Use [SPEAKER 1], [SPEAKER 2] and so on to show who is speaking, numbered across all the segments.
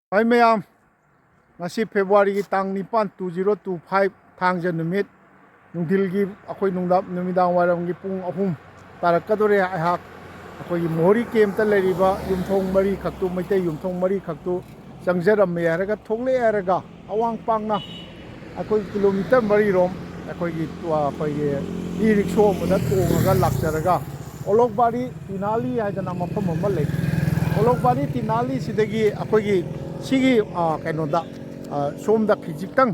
[SPEAKER 1] Hai mayam ngasi February gi tang nipan 2025 thangja numit nungdilgi akhoi numidang waram gi pung ahum tarakadore ahak akhoi gi mohori kem ta leriba yumthong mari khaktu maitei yumthong mari khaktu changjaram me haraga thogle haraga awang pangna akhoi kilometer mari rom akhoi gi akhoi gi e-rickshaw mada tongaga lakjaraga olokbari tinali haidana mafam amma lei olokbari tinali sidagi akhoi gi sigi kainoda somda khijitang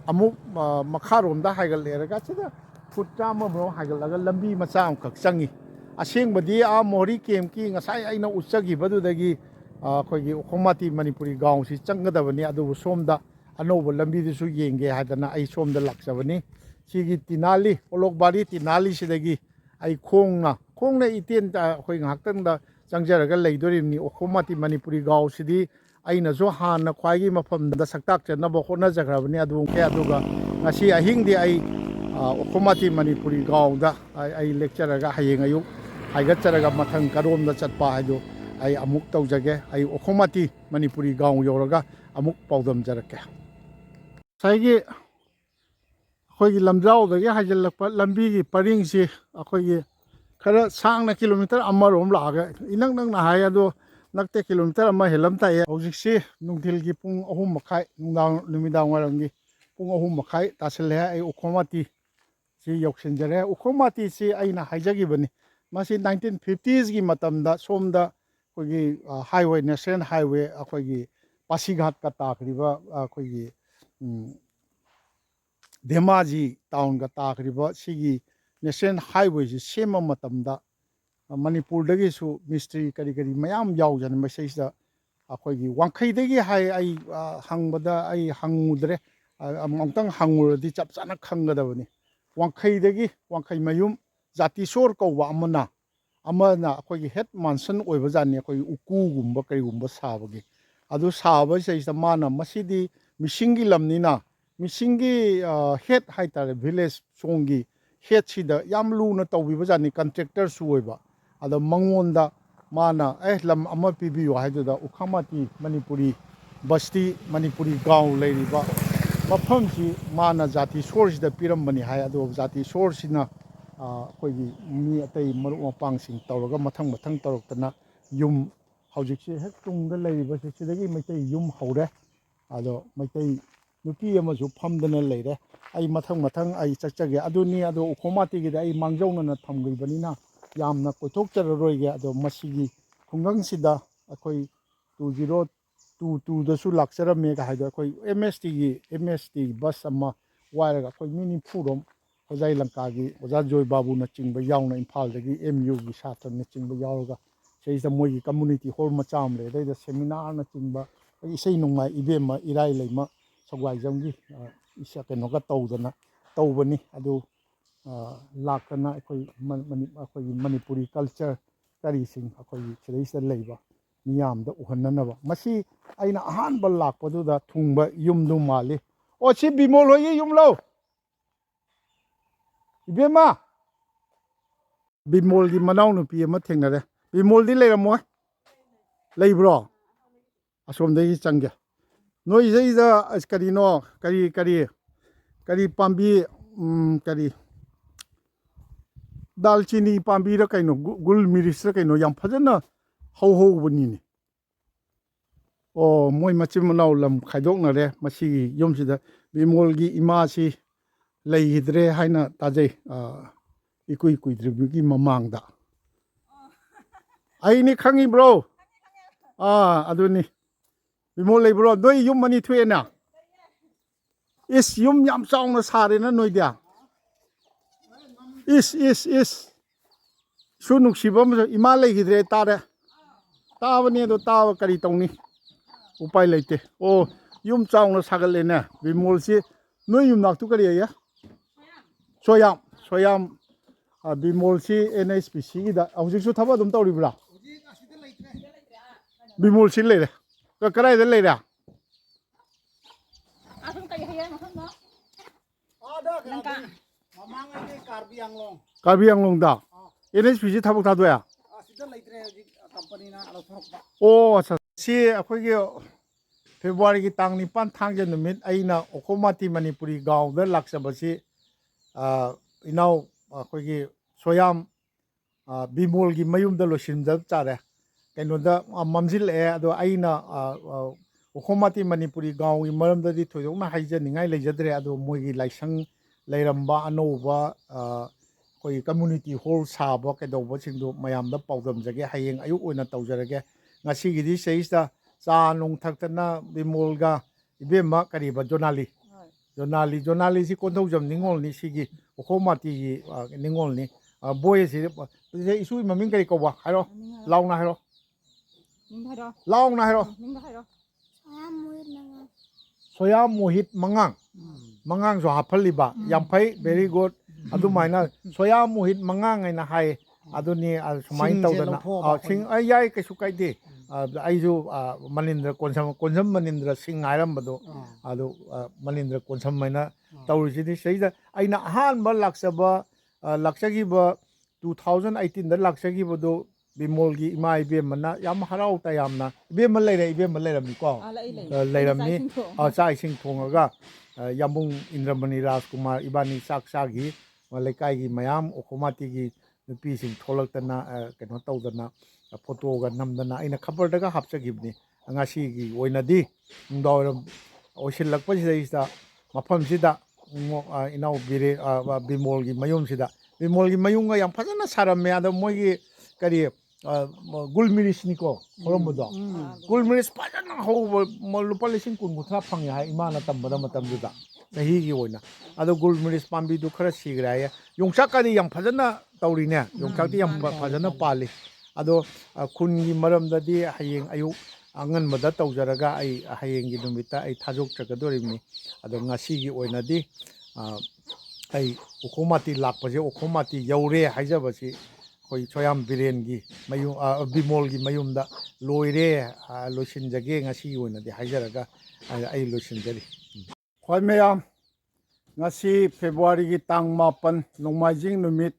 [SPEAKER 1] amuk makharomda haigal lerega sida futra mabro haigal laga lambi macha amkhak changi ashengbadi mohori kemki ngasai aina utsagi badudagi akhoi Ukhamati Manipuri Gaon si changgadabani adu somda anoba lambi disu yenge hadana ai somda lakjabani sigi tinali olokbari tinali sidagi ai khongna iten akhoi ngaktangda changjaraga leidoribni Ukhamati Manipuri Gaon sidi aina zo hana khwaigi mafamda saktak chanaba hona jagrabani adu ke aduga ngasi ahingdi ai Ukhamati Manipuri Gaon da ai lecture ga hayeng ayuk haigatcharaga mathang karomda chatpa haidu ai amuk tawjage ai Ukhamati Manipuri Gaon yoraga amuk pawdam jarake saigi akhoi lamjau da ge haijalakpa lambi gi paring si akhoi khara sangna kilometer amarom laga inang nang na hai adu nakte kilometer ama helam ta ya hojiksi nungthil gi pung 3 makhai numidang waram gi pung 3 makhai tasle ai Ukhamati si yoksinjare Ukhamati si aina haijagi bani masi 1950s gi matamda somda kogi highway national highway akogi pasighat ka takriba akogi Dhemaji town ga takriba sigi national highway si sema matamda Manipur dagi su mystery kari mayam yaujan masaysa akogi wangkhai dagi hai ai hangbada ai hangudre amtang hanguradi chap chana khangadabani wangkhai mayum jati sor kawba amana akogi head mansion oibajani akogi uku gumba kari gumba sabagi adu saba saysa mana masidi misingi lamnina misingi head haitare village songi head sida yam luna tawbibajani contractor su oiba ado mangonda mana lam ama pibiyo haiduda Ukhamati Manipuri Basti Manipuri Gaon leiriba mafamsi mana jati source da pirambani hai ado jati source na akogi mi atai maruk mapangsin tawraga mathang tawraktana yum hojiksi hek tungda leiriba sidagi maitai yum haure ado maitai nupi amasu famdana leire ai mathang ai chakchage aduni ado Ukhamati gi ai mangjauna thamgaibanina yamna koithokchararoige ado masigi khungangsida akhoi 2022 dasu lakcharame ga haido akhoi MST bus ama wairaga akhoi mini phurom hojai lanka gi oja joy babu na chingba yauna imphal dagi MU gi satra na chingba yauraga seisa moigi community hall macham le dai da seminar na chingba isei nongmai ibema irai leima sogwai jamgi isa kenoga tawbani adu lakana akhoi Manipuri culture kari sing akhoi sidaisa leiba miyamda uhannanaba masi aina ahanba lakpaduda thungba yumdu mali o si bimol hoyi yumlo ibema bimol gi manaw nupi ama thengnare bimol di leiramo leibro asomdagi changge noi zeida askarino kari pambi kari dalchini pambi ra kaino gul miris ra kaino yam phajana hau bani o moi machim manaw lam khaidokna re masi yomsida bimol gi imasi leihidre haina tajai ikui dribugi mamangda aini khangi bro aduni bimol lei bro doi yum mani thuena is yum yam chaungna sare na noidia is sunuk sibam ima leihidre tare tabani do tawa kari tongni upai leite o yum chaungna sagalena bimol si noi yum nak tu kari ya soyam bimol si NHPC da hojiksu thaba dum tawribra bimol si leire karai da leira
[SPEAKER 2] asum kai hiya masam no
[SPEAKER 3] langka mamang ini
[SPEAKER 1] karbi anglong da NHPC thabak thadoya
[SPEAKER 3] sida leitre company na alo thokba
[SPEAKER 1] o si akhoi February ki tang nipan thangja numit aina Ukhamati Manipuri Gaon da laksabasi inau akogi soyam bimol gi mayum da losinjab chare kainoda mamjil e ado aina Ukhamati Manipuri Gaon gi maram da di thoyokna haija ningai lejadre ado moigi laisang leiramba anova koi community hall saba kedauba singdo mayam da pawdam jage hayeng ayuk oina tawjarage ngasi gi di seista cha nong thaktana bimolga ibema kariba jonali si konthau jam ningol ni sigi Ukhamati gi ningol ni boy si isu maming kari ko ba hairo launa hairo soya mohit mangang so hapaliba yampai very good adumaina soya mohit mangang aina hai aduni sumain tawdana sing ayai kesu kaide aiju manindra konsam manindra sing airambado adu manindra konsam maina tawrisidi seida aina ahanba laksagi 2018 da laksagi bodo bimolgi ima ibe mana yam harau ta yamna ibe malayramni ko layramni cha ising thongaga yambung Indramani Rajkumar ibani saksagi malaikai gi mayam Ukhamati gi nupi sing tholaktana keno tawdana photo ga namdana aina khabar daga hapchagibni ngasi gi oinadi ndawram osilakpa sida mafam sida inau bire bimol gi mayum sida bimol gi mayunga yam phajana saramme ado moigi kari gulmiris niko horombodo gulmiris phajana ho lupa lising kun muthra phangya hai imana tambada matamduda sahi gi oina ado gulmiris pambi du khara sigra ya yongchak kadi yam phajana tawrine yongchak di yam phajana pali ado kun gi maramdadi hayeng ayuk angan mada tawjaraga ai hayeng gi numita ai thajok chakadorimni ado ngasi gi oinadi ai Ukhamati lakpaje Ukhamati yaure haijabasi koi soyam birengi mayum bimolgi mayumda loire losinjage ngasi oinadi haijaraga ai losinjari khoi meyam ngasi February gi tang 8 nongmaijing numit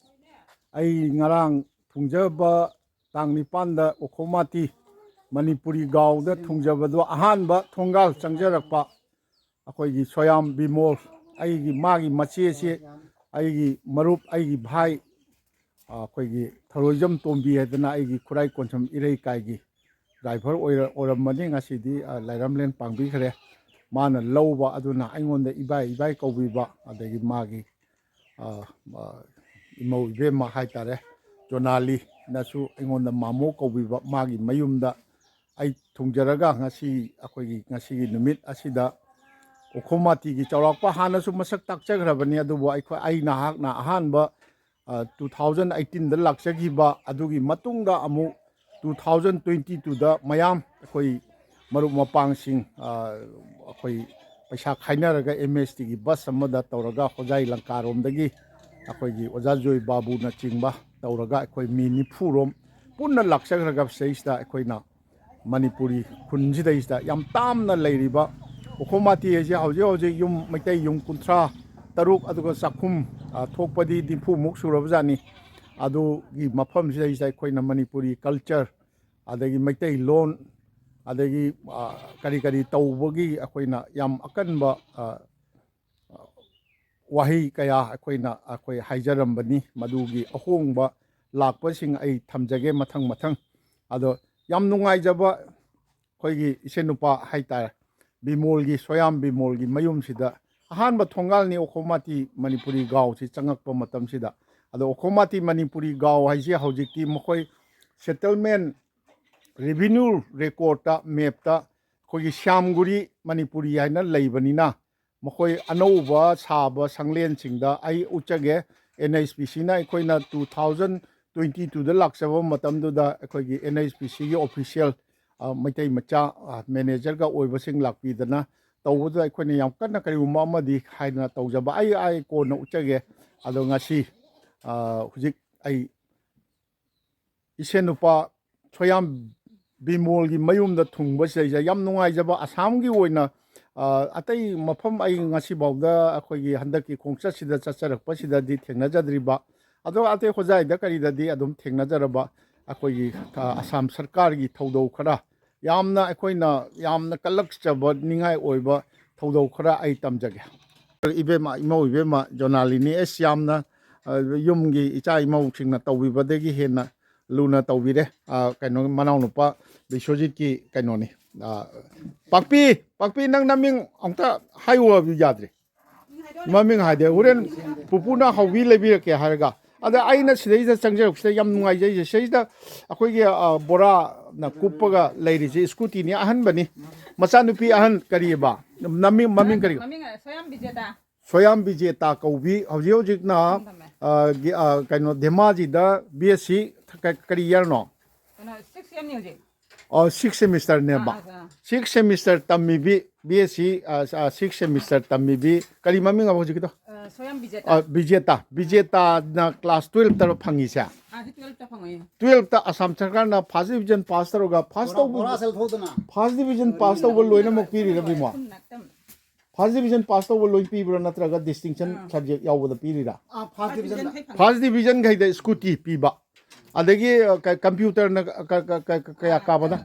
[SPEAKER 1] ai ngarang thungjaba tang 9 da Ukhamati Manipuri Gaon da thungjabado ahanba thongal changjarakpa akoigi soyam bimol aigi magi mache aigi marup aigi bhai akoigi tharojam tombi hedana aigi khurai konsam irei kaigi driver oramani ngasidi lairamlen pangbi khare mana lowba aduna aingonda ibai kaubiba adagi magi imau ibema haitare jonali nasu aingonda mamo kaubiba magi mayumda ai thungjaraga ngasi akoigi ngasi numit asida Ukhamati gi chawrakpa hanasu masak takchagrabani adubu ai nahakna ahanba 2018 da lakchagiba adugi matungda amu 2022 da mayam akoi marup mapangsing akoi paisa khainaraga MST gi bus amada tawraga hojai lankaromdagi akoigi ojajoy babu na chingba tawraga akoi mi nifurom punna lakchagraga seista akoina Manipuri khunjida ista yam tamna leiriba Ukhamati ase hauji yum maitai yum kunthra taruk aduga sakhum thokpadi dimpu muk surabjani adu gi mafam sida akoina Manipuri culture adagi maitai lon adagi kari tawbagi akoina yam akanba wahi kaya akoi haijarambani madugi ahongba lakpasing ai thamjage mathang ado yam nungaijaba khoigi isenupa haitare bimolgi soyam bimolgi mayum sida ahanba thongal ni Ukhamati Manipuri Gaon si changakpa matam sida ado Ukhamati Manipuri Gaon haisi haujikti mokoi settlement revenue record ta map ta khogi Shyamguri Manipuri haina leibanina mokoi anouba saba sanglen singda ai uchage NHPC na akoina 2022 da laksaba matamduda akoigi NHPC gi official maitai macha manager ga oibasing lakpidana tawbada akoina yam kanna kariuma amadi haina tawjaba ai ko na uchage ado ngasi hujik ai isenupa soyam bimolgi mayumda thungba seja yam nungaijaba Assam gi oina atai mafam ai ngasi bawda akoigi handaki khongchat sida chacharakpa sida di thengnajadriba ado atai khojai da kari da di adum thengnajaraba akoigi Assam sarkar gi thodau khara ꯌꯥꯝꯅ ꯑꯩꯈꯣꯏꯅ ꯌꯥꯝꯅ ꯀꯜꯂꯛꯆꯕ ꯅꯤꯡꯉꯥꯏ ꯑꯣꯏꯕ ꯊꯧꯗꯣꯛ ꯈꯔ ꯑꯩ ꯇꯝꯖꯒꯦ ꯏꯕꯦꯝꯃ ꯏꯃꯧ ꯏꯕꯦꯝꯃ ꯖꯣꯅꯥꯂꯤꯅꯤ ꯑꯦꯁ ꯌꯥꯝꯅ ꯌꯨꯝꯒꯤ ꯏꯆꯥ ꯏꯃꯧꯁꯤꯡꯅ ꯇꯧꯕꯤꯕꯗꯒꯤ ꯍꯦꯟꯅ ꯂꯨꯅ ꯇꯧꯕꯤꯔꯦ ꯀꯩꯅꯣ ꯃꯅꯥꯎꯅꯨꯄꯥ ꯕꯤꯁ꯭ꯋꯖꯤꯠꯀꯤ ꯀꯩꯅꯣꯅꯤ ꯄꯥꯛꯄꯤ ꯅꯪ ꯅꯃꯤꯡ ꯑꯝꯇ ꯍꯥꯏꯌꯨ ꯌꯥꯗ꯭ꯔꯦ ꯃꯃꯤꯡ ꯍꯥꯏꯗꯦ ꯍꯣꯔꯦꯟ ꯄꯨꯄꯨꯅ ꯍꯧꯕꯤ ꯂꯩꯕꯤꯔꯛꯀꯦ ꯍꯥꯏꯔꯒ ꯑꯗ ꯑꯩꯅ ꯁꯤꯗꯩꯗ ꯆꯪꯖꯔꯛꯄꯁꯤꯗ ꯌꯥꯝ ꯅꯨꯡꯉꯥꯏꯖꯩꯁꯦ ꯁꯤꯗꯩꯗ ꯑꯩꯈꯣꯏꯒꯤ ꯕꯣꯔꯥꯅ ꯀꯨꯞꯄꯒ ꯂꯩꯔꯤꯁꯤ ꯁ꯭ꯀꯨꯇꯤꯅꯤ ꯑꯍꯟꯕꯅꯤ ꯃꯆꯥꯅꯨꯄꯤ ꯑꯍꯟ ꯀꯔꯤꯕ ꯃꯃꯤꯡ ꯀꯔꯤ ꯁꯣꯌꯥꯝ ꯕꯤꯖꯦꯇꯥ ꯀꯧꯕꯤ ꯍꯧꯖꯤꯛ ꯍꯧꯖꯤꯛꯅ ꯀꯩꯅꯣ ꯙꯦꯃꯥꯖꯤꯗ BSc ꯀꯔꯤ ꯏꯌꯔꯅꯣ 6 ꯁꯦꯃꯤꯁꯇꯔꯅꯦꯕ 6 ꯁꯦꯃꯤꯁꯇꯔ ꯇꯝꯃꯤꯕꯤ BSc 6 ꯁꯦꯃꯤꯁꯇꯔ ꯇꯝꯃꯤꯕꯤ ꯀꯔꯤ ꯃꯃꯤꯡ ꯑꯃ ꯍꯧꯖꯤꯛꯀꯤꯗꯣ ꯕꯤꯖꯦꯇꯥꯅ ꯀ꯭ꯂꯥꯁ 12ꯇ ꯐꯪꯉꯤꯁꯦ 12ꯇ ꯑꯁꯥꯝ ꯁꯔꯀꯥꯔꯅ ꯐꯥꯔꯁ ꯗꯤꯕꯤꯖꯟ ꯄꯥꯁ ꯇꯧꯔꯒ ꯐꯥꯔꯁ ꯗꯤꯕꯤꯖꯟ ꯄꯥꯁ ꯇꯧꯕ ꯂꯣꯏꯅꯃꯛ ꯄꯤꯔꯤꯔ ꯕꯤꯃꯣ ꯐꯥꯔꯁ ꯗꯤꯕꯤꯖꯟ ꯄꯥꯁ ꯇꯧꯕ ꯂꯣꯏ ꯄꯤꯕ꯭ꯔꯥ ꯅꯠꯇ꯭ꯔꯒ ꯗꯤꯁꯇꯤꯡꯁꯟ ꯁꯕꯖꯦꯛ ꯌꯥꯎꯕꯗ ꯄꯤꯔꯤꯔꯥ ꯐꯥꯔꯁ ꯗꯤꯕꯤꯖꯟꯈꯩꯗ ꯁ꯭ꯀꯨꯇꯤ ꯄꯤꯕ ꯑꯗꯒꯤ ꯀꯝꯄ꯭ꯌꯨꯇꯔꯅ ꯀꯌꯥ ꯀꯥꯕꯗ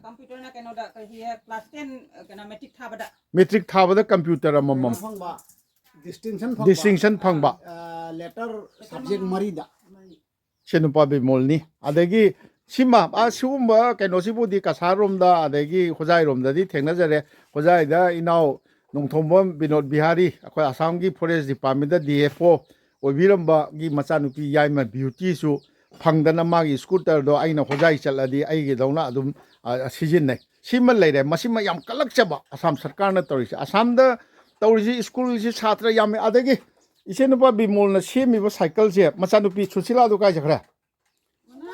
[SPEAKER 1] ꯃꯦꯇ꯭ꯔꯤꯛ ꯊꯥꯕꯗ ꯀꯝꯄ꯭ꯌꯨꯇꯔ ꯑꯃꯃꯝ ꯗꯤꯁꯇꯤꯡꯁꯟ ꯐꯪꯕ
[SPEAKER 3] ꯂꯦꯇꯔ ꯁꯕꯖꯦꯛ ꯃꯔꯤꯗ
[SPEAKER 1] ꯁꯤ ꯅꯨꯄꯥ ꯕꯤꯃꯣꯜꯅꯤ ꯑꯗꯒꯤ ꯁꯤꯃ ꯁꯤꯒꯨꯝꯕ ꯀꯩꯅꯣꯁꯤꯕꯨꯗꯤ ꯀꯁꯥꯔꯣꯝꯗ ꯑꯗꯒꯤ ꯈꯨꯖꯥꯏꯔꯣꯝꯗꯗꯤ ꯊꯦꯡꯅꯖꯔꯦ ꯈꯨꯖꯥꯏꯗ ꯏꯅꯥꯎ ꯅꯣꯡꯊꯣꯝꯕꯝ ꯕꯤꯅꯣꯗ ꯕꯤꯍꯥꯔꯤ ꯑꯩꯈꯣꯏ ꯑꯁꯥꯝꯒꯤ ꯐꯣꯔꯦꯁ ꯗꯤꯄꯥꯔꯠꯃꯦꯟꯇ DFO ꯑꯣꯏꯕꯤꯔꯝꯕꯒꯤ ꯃꯆꯥꯅꯨꯄꯤ ꯌꯥꯏꯃ ꯕ꯭ꯌꯨꯇꯤꯁꯨ ꯐꯪꯗꯅ ꯃꯥꯒꯤ ꯁ꯭ꯀꯨꯇꯔꯗꯣ ꯑꯩꯅ ꯍꯣꯖꯥꯏ ꯆꯠꯂꯗꯤ ꯑꯩꯒꯤꯗꯧꯅ ꯑꯗꯨꯝ ꯁꯤꯖꯤꯟꯅꯩ ꯁꯤꯃ ꯂꯩꯔꯦ ꯃꯁꯤꯃ ꯌꯥꯝ ꯀꯜꯂꯛꯆꯕ ꯑꯁꯥꯝ ꯁꯔꯀꯥꯔꯅ ꯇꯧꯔꯤꯁꯦ ꯑꯁꯥꯝꯗ ꯇꯧꯔꯤꯁꯤ ꯁ꯭ꯀꯨꯜꯁꯤ ꯁꯥꯇ꯭ꯔ ꯌꯥꯝꯃꯤ ꯑꯗꯒꯤ ꯏꯆꯦꯅꯨꯄꯥ ꯕꯤꯃꯣꯜꯅ ꯁꯦꯝꯃꯤꯕ ꯁꯥꯏꯀꯜꯁꯦ ꯃꯆꯥꯅꯨꯄꯤ ꯁꯨꯁꯤꯂꯥꯗꯨ ꯀꯥꯏ ꯆꯠꯈ꯭ꯔꯦ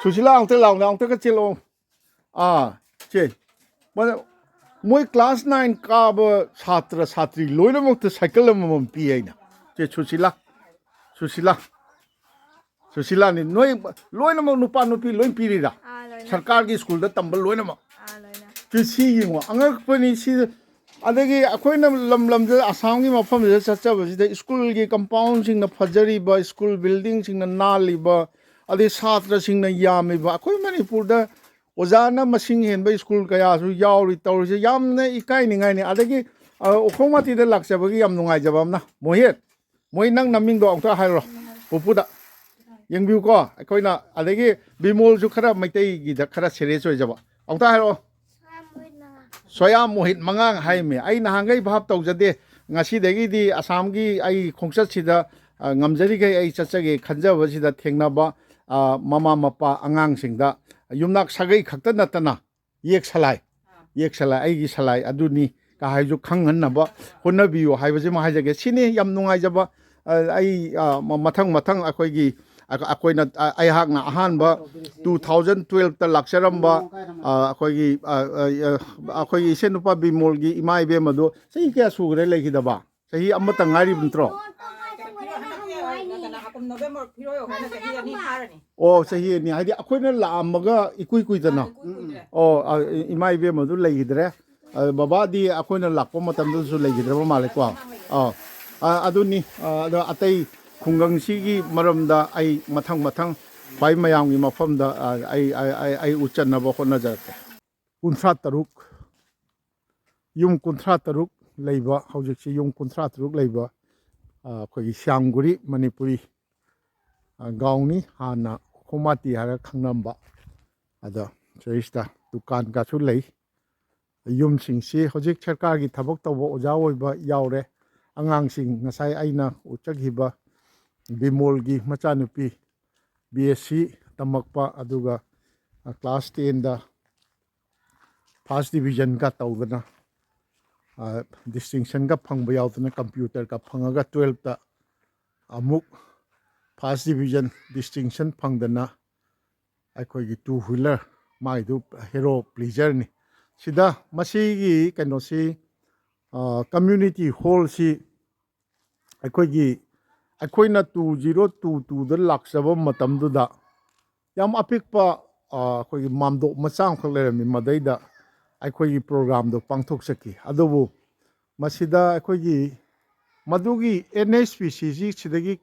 [SPEAKER 1] ꯁꯨꯁꯤꯂꯥ ꯑꯃꯨꯛꯇ ꯂꯥꯎꯅ ꯑꯃꯨꯛꯇꯒ ꯆꯦꯜꯂꯛꯑꯣ ꯆꯦ ꯃꯣꯏ ꯀ꯭ꯂꯥꯁ 9 ꯀꯥꯕ ꯁꯥꯇ꯭ꯔ ꯁꯥꯇ꯭ꯔꯤ ꯂꯣꯏꯅꯃꯛꯇ ꯁꯥꯏꯀꯜ ꯑꯃꯃꯝ ꯄꯤ ꯑꯩꯅ ꯆꯦ ꯁꯨꯁꯤꯂꯥꯅꯤ ꯅꯣꯏ ꯂꯣꯏꯅꯃꯛ ꯅꯨꯄꯥ ꯅꯨꯄꯤ ꯂꯣꯏ ꯄꯤꯔꯤꯔꯥ ꯁꯔꯀꯥꯔꯒꯤ ꯁ꯭ꯀꯨꯜꯗ ꯇꯝꯕ ꯂꯣꯏꯅꯃꯛ ꯁꯤ ꯌꯦꯡꯉꯣ ꯑꯉꯛꯄꯅꯤ ꯁꯤ ꯑꯗꯒꯤ ꯑꯩꯈꯣꯏꯅ ꯂꯝꯗ ꯑꯁꯥꯝꯒꯤ ꯃꯐꯝꯁꯤꯗ ꯆꯠꯆꯕꯁꯤꯗ ꯁ꯭ꯀꯨꯜꯒꯤ ꯀꯝꯄꯥꯎꯟꯁꯤꯡꯅ ꯐꯖꯔꯤꯕ ꯁ꯭ꯀꯨꯜ ꯕꯤꯜꯗꯤꯡꯁꯤꯡꯅ ꯅꯥꯜꯂꯤꯕ ꯑꯗꯩ ꯁꯥꯇ꯭ꯔꯁꯤꯡꯅ ꯌꯥꯝꯃꯤꯕ ꯑꯩꯈꯣꯏ ꯃꯅꯤꯄꯨꯔꯗ ꯑꯣꯖꯥꯅ ꯃꯁꯤꯡ ꯍꯦꯟꯕ ꯁ꯭ꯀꯨꯜ ꯀꯌꯥꯁꯨ ꯌꯥꯎꯔꯤ ꯇꯧꯔꯤꯁꯦ ꯌꯥꯝꯅ ꯏꯀꯥꯏꯅꯤꯡꯉꯥꯏꯅꯤ ꯑꯗꯒꯤ ꯎꯈꯣꯡꯃꯥꯇꯤꯗ ꯂꯥꯛꯆꯕꯒꯤ ꯌꯥꯝ ꯅꯨꯡꯉꯥꯏꯖꯕ ꯑꯃꯅ ꯃꯣꯏ ꯅꯪ ꯅꯃꯤꯡꯗꯣ ꯑꯃꯨꯛꯇ ꯍꯥꯏꯔꯣ ꯄꯨꯄꯨꯗ ꯌꯦꯡꯕꯤꯌꯨꯀꯣ ꯑꯩꯈꯣꯏꯅ ꯑꯗꯒꯤ ꯕꯤꯃꯣꯜꯁꯨ ꯈꯔ ꯃꯩꯇꯩꯒꯤꯗ ꯈꯔ ꯁꯦꯔꯤꯌꯁ ꯑꯣꯏꯖꯕ ꯑꯃꯨꯛꯇ ꯍꯥꯏꯔꯛꯑꯣ ꯁꯣꯌꯥꯝ ꯃꯣꯍꯤꯠ ꯃꯉꯥꯡ ꯍꯥꯏꯃꯤ ꯑꯩ ꯅꯍꯥꯟꯈꯩ ꯚꯥꯞ ꯇꯧꯖꯗꯦ ꯉꯁꯤꯗꯒꯤꯗꯤ ꯑꯁꯥꯝꯒꯤ ꯑꯩ ꯈꯣꯡꯆꯠꯁꯤदा ꯉꯝꯖꯔꯤꯈꯩ ꯑꯩ ꯆꯠꯆꯒꯦ ꯈꯟꯖꯕꯁꯤꯗ ꯊꯦꯡꯅꯕ ꯃꯃꯥ ꯃꯄꯥ ꯑꯉꯥꯡꯁꯤꯡꯗ ꯌꯨꯝꯅꯥꯛ ꯁꯥꯒꯩ ꯈꯛꯇ ꯅꯠꯇꯅ ꯌꯦꯛ ꯁꯂꯥꯏ ꯑꯩꯒꯤ ꯁꯂꯥꯏ ꯑꯗꯨꯅꯤ ꯀ ꯍꯥꯏꯁꯨ ꯈꯪꯍꯟꯅꯕ ꯍꯣꯠꯅꯕꯤꯌꯨ ꯍꯥꯏꯕꯁꯤꯃ ꯍꯥꯏꯖꯒꯦ ꯁꯤꯅꯤ ꯌꯥꯝ ꯅꯨꯡꯉꯥꯏꯖꯕ ꯑꯩ ꯃꯊꯪ ꯑꯩꯍꯥꯛꯅ ꯑꯍꯥꯟꯕ 2012ꯇ ꯂꯥꯛꯆꯔꯝꯕ ꯑꯩꯈꯣꯏꯒꯤ ꯏꯆꯦꯅꯨꯄꯥ ꯕꯤꯃꯣꯜꯒꯤ ꯏꯃꯥ ꯏꯕꯦꯝ ꯑꯗꯨ ꯆꯍꯤ ꯀꯌꯥ ꯁꯨꯈ꯭ꯔꯦ ꯂꯩꯈꯤꯗꯕ ꯆꯍꯤ ꯑꯃꯇ ꯉꯥꯏꯔꯤꯕ ꯅꯠꯇ꯭ꯔꯣ ꯑꯣ ꯆꯍꯤ 2 ꯍꯥꯏꯗꯤ ꯑꯩꯈꯣꯏꯅ ꯂꯥꯛꯑꯝꯃꯒ ꯏꯀꯨꯏ ꯀꯨꯏꯗꯅ ꯏꯃꯥ ꯏꯕꯦꯝ ꯑꯗꯨ ꯂꯩꯈꯤꯗ꯭ꯔꯦ ꯕꯕꯥꯗꯤ ꯑꯩꯈꯣꯏꯅ ꯂꯥꯛꯄ ꯃꯇꯝꯗꯁꯨ ꯂꯩꯈꯤꯗ꯭ꯔꯕ ꯃꯥꯜꯂꯦꯀꯣ ꯑꯗꯨꯅꯤ ꯑꯗꯣ ꯑꯇꯩ ꯈꯨꯡꯒꯪꯁꯤꯒꯤ ꯃꯔꯝꯗ ꯑꯩ ꯃꯊꯪ ꯈ꯭ꯋꯥꯏ ꯃꯌꯥꯝꯒꯤ ꯃꯐꯝꯗ ꯑꯩ ꯎꯠꯆꯅꯕ ꯍꯣꯠꯅꯖꯔꯛꯀꯦ 33 ꯌꯨꯝ 33 ꯂꯩꯕ ꯍꯧꯖꯤꯛꯁꯤ ꯌꯨꯝ 33 ꯂꯩꯕ ꯑꯩꯈꯣꯏꯒꯤ ꯁ꯭ꯌꯥꯝꯒꯨꯔꯤ ꯃꯅꯤꯄꯨꯔꯤ ꯒꯥꯎꯟꯅꯤ ꯍꯥꯟꯅ ꯎꯈꯣꯃꯥꯇꯤ ꯍꯥꯏꯔꯒ ꯈꯪꯅꯔꯝꯕ ꯑꯗꯣ ꯁꯤꯗꯩꯁꯤꯗ ꯗꯨꯀꯥꯟꯒꯁꯨ ꯂꯩ ꯌꯨꯝꯁꯤꯡꯁꯤ ꯍꯧꯖꯤꯛ ꯁꯔꯀꯥꯔꯒꯤ ꯊꯕꯛ ꯇꯧꯕ ꯑꯣꯖꯥ ꯑꯣꯏꯕ ꯌꯥꯎꯔꯦ ꯑꯉꯥꯡꯁꯤꯡ ꯉꯁꯥꯏ ꯑꯩꯅ ꯎꯠꯆꯈꯤꯕ ꯕꯤꯃꯣꯜꯒꯤ ꯃꯆꯥꯅꯨꯄꯤ BSc ꯇꯝꯃꯛꯄ ꯑꯗꯨꯒ ꯀ꯭ꯂꯥꯁ 10ꯗ ꯐꯥꯔꯁ ꯗꯤꯕꯤꯖꯟꯒ ꯇꯧꯗꯅ ꯗꯤꯁꯇꯤꯡꯁꯟꯒ ꯐꯪꯕ ꯌꯥꯎꯗꯅ ꯀꯝꯄ꯭ꯌꯨꯇꯔꯒ ꯐꯪꯉꯒ 12ꯇ ꯑꯃꯨꯛ ꯐꯥꯔꯁ ꯗꯤꯕꯤꯖꯟ ꯗꯤꯁꯇꯤꯡꯁꯟ ꯐꯪꯗꯅ ꯑꯩꯈꯣꯏꯒꯤ 2 ꯋꯤꯂꯔ ꯃꯥꯒꯤꯗꯨ ꯍꯦꯔꯣ ꯄ꯭ꯂꯤꯖꯔꯅꯤ ꯁꯤꯗ ꯃꯁꯤꯒꯤ ꯀꯩꯅꯣꯁꯤ ꯀꯝꯃ꯭ꯌꯨꯅꯤꯇꯤ ꯍꯣꯜꯁꯤ ꯑꯩꯈꯣꯏꯅ 2022ꯗ ꯂꯥꯛꯆꯕ ꯃꯇꯝꯗꯨꯗ ꯌꯥꯝ ꯑꯄꯤꯛꯄ ꯑꯩꯈꯣꯏꯒꯤ ꯃꯥꯝꯗꯣꯞ ꯃꯆꯥ ꯑꯃꯈꯛ ꯂꯩꯔꯝꯃꯤ ꯃꯗꯩꯗ ꯑꯩꯈꯣꯏꯒꯤ ꯄ꯭ꯔꯣꯒ꯭ꯔꯥꯝꯗꯣ ꯄꯥꯡꯊꯣꯛꯆꯈꯤ ꯑꯗꯨꯕꯨ ꯃꯁꯤꯗ ꯑꯩꯈꯣꯏꯒꯤ ꯃꯗꯨꯒꯤ NHPCC ꯁꯤꯗꯒꯤ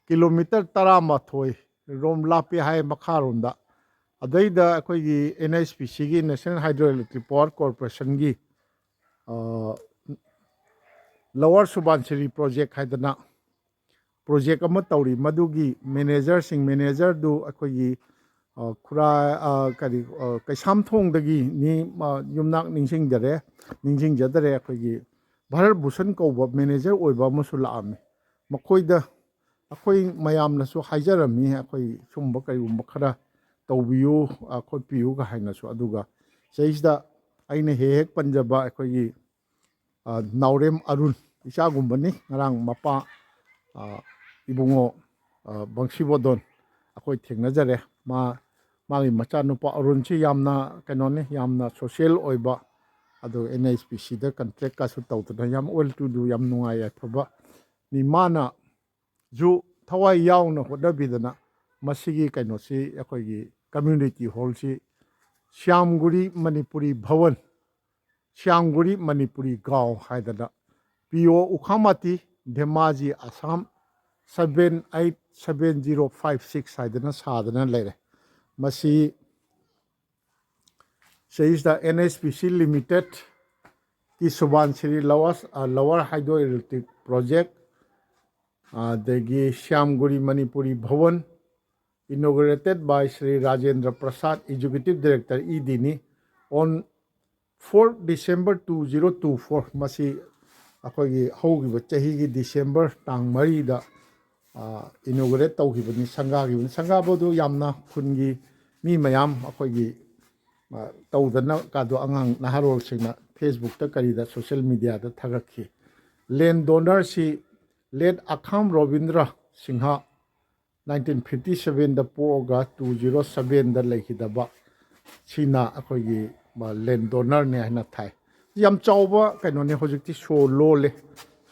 [SPEAKER 1] ꯀꯤꯂꯣꯃꯤꯇꯔ 12 ꯔꯣꯝ ꯂꯥꯞꯄꯦ ꯍꯥꯏ ꯃꯈꯥꯔꯣꯝꯗ ꯑꯗꯩꯗ ꯑꯩꯈꯣꯏꯒꯤ NHPCꯒꯤ ꯅꯦꯁꯅꯦꯜ ꯍꯥꯏꯗ꯭ꯔꯣ ꯏꯂꯦꯛꯇ꯭ꯔꯤꯛ ꯄꯥꯋꯔ ꯀꯣꯔꯄꯣꯔꯦꯁꯟꯒꯤ ꯂꯋꯥꯔ ꯁꯨꯕꯥꯟꯁꯤꯔꯤ ꯄ꯭ꯔꯣꯖꯦꯛ ꯍꯥꯏꯗꯅ ꯄ꯭ꯔꯣꯖꯦꯛ ꯑꯃ ꯇꯧꯔꯤ ꯃꯗꯨꯒꯤ ꯃꯦꯅꯦꯖꯔꯗꯨ ꯑꯩꯈꯣꯏꯒꯤ ꯀꯔꯤ ꯀꯩꯁꯥꯝꯊꯣꯡꯗꯒꯤꯅꯤ ꯌꯨꯝꯅꯥꯛ ꯅꯤꯡꯁꯤꯡꯖꯗꯔꯦ ꯑꯩꯈꯣꯏꯒꯤ ꯚꯥꯔꯠ ꯚꯨꯁꯟ ꯀꯧꯕ ꯃꯦꯅꯦꯖꯔ ꯑꯣꯏꯕ ꯑꯃꯁꯨ ꯂꯥꯛꯑꯝꯃꯤ ꯃꯈꯣꯏꯗ ꯑꯩꯈꯣꯏ ꯃꯌꯥꯝꯅꯁꯨ ꯍꯥꯏꯖꯔꯝꯃꯤ ꯑꯩꯈꯣꯏ ꯁꯨꯝꯕ ꯀꯔꯤꯒꯨꯝꯕ ꯈꯔ ꯇꯧꯕꯤꯌꯨ ꯈꯣꯠꯄꯤꯌꯨꯒ ꯍꯥꯏꯅꯁꯨ ꯑꯗꯨꯒ ꯁꯤꯗꯩꯁꯤꯗ ꯑꯩꯅ ꯍꯦꯛ ꯄꯟꯖꯕ ꯑꯩꯈꯣꯏꯒꯤ ꯅꯥꯎꯔꯦꯝ ꯑꯔꯨꯟ ꯏꯆꯥꯒꯨꯝꯕꯅꯤ ꯉꯔꯥꯡ ꯃꯄꯥ ꯏꯕꯨꯡꯉꯣ ꯕꯪꯁꯤꯕꯣꯗꯣꯟ ꯑꯩꯈꯣꯏ ꯊꯦꯡꯅꯖꯔꯦ ꯃꯥꯒꯤ ꯃꯆꯥꯅꯨꯄꯥ ꯑꯔꯨꯟꯁꯤ ꯌꯥꯝꯅ ꯀꯩꯅꯣꯅꯤ ꯌꯥꯝꯅ ꯁꯣꯁꯤꯌꯦꯜ ꯑꯣꯏꯕ ꯑꯗꯨꯒ NHPCꯗ ꯀꯟꯇ꯭ꯔꯦꯛꯀꯁꯨ ꯇꯧꯗꯅ ꯌꯥꯝ ꯋꯦꯜ ꯇꯨ ꯗꯨ ꯌꯥꯝ ꯅꯨꯡꯉꯥꯏ ꯌꯥꯏꯐꯕ ꯃꯤ ꯃꯥꯅꯁꯨ ꯊꯋꯥꯏ ꯌꯥꯎꯅ ꯍꯣꯠꯅꯕꯤꯗꯅ ꯃꯁꯤꯒꯤ ꯀꯩꯅꯣꯁꯤ ꯑꯩꯈꯣꯏꯒꯤ ꯀꯝꯃ꯭ꯌꯨꯅꯤꯇꯤ ꯍꯣꯜꯁꯤ ꯁ꯭ꯌꯥꯝꯒꯨꯔꯤ ꯃꯅꯤꯄꯨꯔꯤ ꯚꯋꯟ ꯁ꯭ꯌꯥꯝꯒꯨꯔꯤ ꯃꯅꯤꯄꯨꯔꯤ ꯒꯥꯎ ꯍꯥꯏꯗꯅ PO ꯎꯈꯥꯃꯥꯇꯤ ꯙꯦꯃꯥꯖꯤ ꯑꯁꯥꯝ 787056 ꯍꯥꯏꯗꯅ ꯁꯥꯗꯅ ꯂꯩꯔꯦ ꯃꯁꯤ ꯁꯤꯗꯩꯁꯤꯗ NHPC ꯂꯤꯃꯤꯇꯦꯠ ꯀꯤ ꯁꯨꯕꯥꯟꯁꯤꯔꯤ ꯂꯋꯥꯔ ꯍꯥꯏꯗ꯭ꯔꯣ ꯏꯂꯦꯛꯇ꯭ꯔꯤꯛ ꯄ꯭ꯔꯣꯖꯦꯛ ꯑꯗꯒꯤ ꯁ꯭ꯌꯥꯝꯒꯨꯔꯤ Manipuri Bhawan inaugurated by Sri Rajendra Prasad Executive Director EDꯅꯤ on 4 December 2024 ꯃꯁꯤ ꯑꯩꯈꯣꯏꯒꯤ ꯍꯧꯈꯤꯕ ꯆꯍꯤꯒꯤ ꯗꯤꯁꯦꯝꯕꯔ ꯇꯥꯡ 4ꯗ inaugurate ꯇꯧꯈꯤꯕꯅꯤ ꯁꯪꯒꯥꯕꯗꯨ ꯌꯥꯝꯅ ꯈꯨꯟꯒꯤ ꯃꯤ ꯃꯌꯥꯝ ꯑꯩꯈꯣꯏꯒꯤ ꯇꯧꯗꯅ ꯀꯥꯗꯣ ꯑꯉꯥꯡ ꯅꯍꯥꯔꯣꯜꯁꯤꯡꯅ ꯐꯦꯁꯕꯨꯛꯇ ꯀꯔꯤꯗ ꯁꯣꯁꯤꯌꯦꯜ ꯃꯤꯗꯤꯌꯥꯗ ꯊꯥꯒꯠꯈꯤ ꯂꯦꯟ ꯗꯣꯅꯔꯁꯤ ꯂꯦꯠ ꯑꯈꯥꯝ ꯔꯣꯕꯤꯟꯗ꯭ꯔ ꯁꯤꯡꯍ 1957ꯗ ꯄꯣꯛꯑꯒ 2007ꯗ ꯂꯩꯈꯤꯗꯕ ꯁꯤꯅ ꯑꯩꯈꯣꯏꯒꯤ ꯂꯦꯟ ꯗꯣꯅꯔꯅꯦ ꯍꯥꯏꯅ ꯊꯥꯏ ꯌꯥꯝ ꯆꯥꯎꯕ ꯀꯩꯅꯣꯅꯦ ꯍꯧꯖꯤꯛꯇꯤ ꯁꯣ ꯂꯣꯜꯂꯦ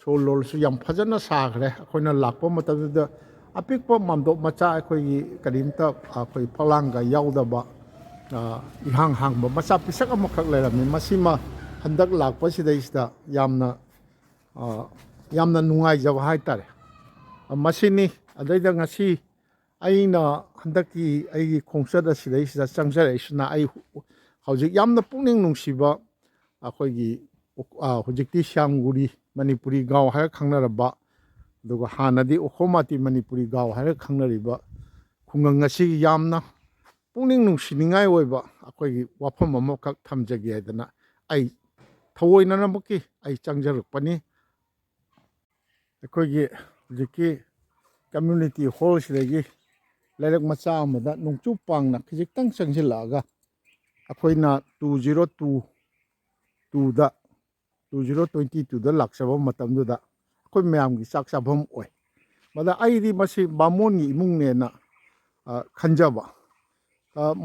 [SPEAKER 1] ꯁꯣ ꯂꯣꯜꯂꯁꯨ ꯌꯥꯝ ꯐꯖꯅ ꯁꯥꯈ꯭ꯔꯦ ꯑꯩꯈꯣꯏꯅ ꯂꯥꯛꯄ ꯃꯇꯝꯗꯨꯗ ꯑꯄꯤꯛꯄ ꯃꯥꯝꯗꯣꯞ ꯃꯆꯥ ꯑꯩꯈꯣꯏꯒꯤ ꯀꯔꯤꯝꯇ ꯑꯩꯈꯣꯏ ꯐꯛꯂꯥꯡꯒ ꯌꯥꯎꯗꯕ ꯏꯍꯥꯡ ꯍꯥꯡꯕ ꯃꯆꯥ ꯄꯤꯁꯛ ꯑꯃꯈꯛ ꯂꯩꯔꯝꯃꯤ ꯃꯁꯤꯃ ꯍꯟꯗꯛ ꯂꯥꯛꯄꯁꯤꯗꯩꯁꯤꯗ ꯌꯥꯝꯅ ꯅꯨꯡꯉꯥꯏꯖꯕ ꯍꯥꯏꯇꯥꯔꯦ ꯃꯁꯤꯅꯤ ꯑꯗꯩꯗ ꯉꯁꯤ ꯑꯩꯅ ꯍꯟꯗꯛꯀꯤ ꯑꯩꯒꯤ ꯈꯣꯡꯆꯠ ꯑꯁꯤꯗꯩꯁꯤꯗ ꯆꯪꯖꯔꯛꯏꯁꯤꯅ ꯑꯩ ꯍꯧꯖꯤꯛ ꯌꯥꯝꯅ ꯄꯨꯛꯅꯤꯡ ꯅꯨꯡꯁꯤꯕ ꯑꯩꯈꯣꯏꯒꯤ ꯍꯧꯖꯤꯛꯇꯤ ꯁ꯭ꯌꯥꯝꯒꯨꯔꯤ ꯃꯅꯤꯄꯨꯔꯤ ꯒꯥꯎ ꯍꯥꯏꯔ ꯈꯪꯅꯔꯕ ꯑꯗꯨꯒ ꯍꯥꯟꯅꯗꯤ ꯎꯈꯣꯃꯥꯇꯤ ꯃꯅꯤꯄꯨꯔꯤ ꯒꯥꯎ ꯍꯥꯏꯔ ꯈꯪꯅꯔꯤꯕ ꯈꯨꯡꯒꯪ ꯑꯁꯤꯒꯤ ꯌꯥꯝꯅ ꯄꯨꯛꯅꯤꯡ ꯅꯨꯡꯁꯤꯅꯤꯡꯉꯥꯏ ꯑꯣꯏꯕ ꯑꯩꯈꯣꯏꯒꯤ ꯋꯥꯐꯝ ꯑꯃꯈꯛ ꯊꯝꯖꯒꯦ ꯍꯥꯏꯗꯅ ꯑꯩ ꯊꯑꯣꯏꯅꯃꯛꯀꯤ ꯑꯩ ꯆꯪꯖꯔꯛꯄꯅꯤ ꯑꯩꯈꯣꯏꯒꯤ ꯍꯧꯖꯤꯛꯀꯤ ꯀꯝꯃ꯭ꯌꯨꯅꯤꯇꯤ ꯍꯣꯜꯁꯤꯗꯒꯤ ꯂꯩꯔꯛ ꯃꯆꯥ ꯑꯃꯗ ꯅꯣꯡꯆꯨꯞ ꯄꯥꯡꯅ ꯈꯤꯖꯤꯛꯇꯪ ꯆꯪꯁꯤꯜꯂꯛꯑꯒ ꯑꯩꯈꯣꯏꯅ 2022ꯗ ꯂꯥꯛꯆꯕ ꯃꯇꯝꯗꯨꯗ ꯑꯩꯈꯣꯏ ꯃꯌꯥꯝꯒꯤ ꯆꯥꯛ ꯆꯥꯐꯝ ꯑꯣꯏ ꯃꯗ ꯑꯩꯗꯤ ꯃꯁꯤ ꯕꯥꯃꯣꯟꯒꯤ ꯏꯃꯨꯡꯅꯦꯅ ꯈꯟꯖꯕ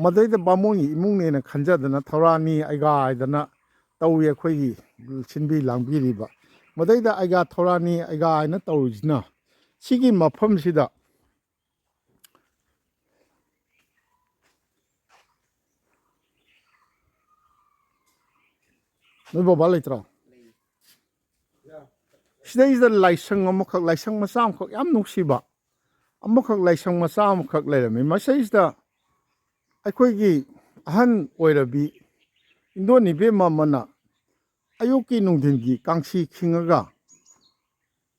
[SPEAKER 1] ꯃꯗꯩꯗ ꯕꯥꯃꯣꯟꯒꯤ ꯏꯃꯨꯡꯅꯦꯅ ꯈꯟꯖꯗꯅ ꯊꯧꯔꯥꯅꯤ ꯑꯩꯒꯥ ꯍꯥꯏꯗꯅ ꯇꯧꯏ ꯑꯩꯈꯣꯏꯒꯤ ꯁꯤꯟꯕꯤ ꯂꯥꯡꯕꯤꯔꯤꯕ ꯃꯗꯩꯗ ꯑꯩꯒꯥ ꯊꯧꯔꯥꯅꯤ ꯑꯩꯒꯥ ꯍꯥꯏꯅ ꯇꯧꯔꯤꯁꯤꯅ ꯁꯤꯒꯤ ꯃꯐꯝꯁꯤꯗ ꯅꯣꯏ ꯕꯕꯥ ꯂꯩꯇ꯭ꯔꯣ ꯁꯤꯗꯩꯁꯤꯗ ꯂꯥꯏꯁꯪ ꯑꯃꯈꯛ ꯂꯥꯏꯁꯪ ꯃꯆꯥ ꯑꯃꯈꯛ ꯌꯥꯝ ꯅꯨꯡꯁꯤꯕ ꯑꯃꯈꯛ ꯂꯥꯏꯁꯪ ꯃꯆꯥ ꯑꯃꯈꯛ ꯂꯩꯔꯝꯃꯤ ꯃꯁꯤꯁꯤꯗ ꯑꯩꯈꯣꯏꯒꯤ ꯑꯍꯟ ꯑꯣꯏꯔꯕꯤ ꯏꯟꯗꯣꯟ ꯏꯕꯦꯝꯃ ꯑꯃꯅ ꯑꯌꯨꯛꯀꯤ ꯅꯨꯡꯊꯤꯟꯒꯤ ꯀꯥꯡꯁꯤ ꯈꯤꯡꯉꯒ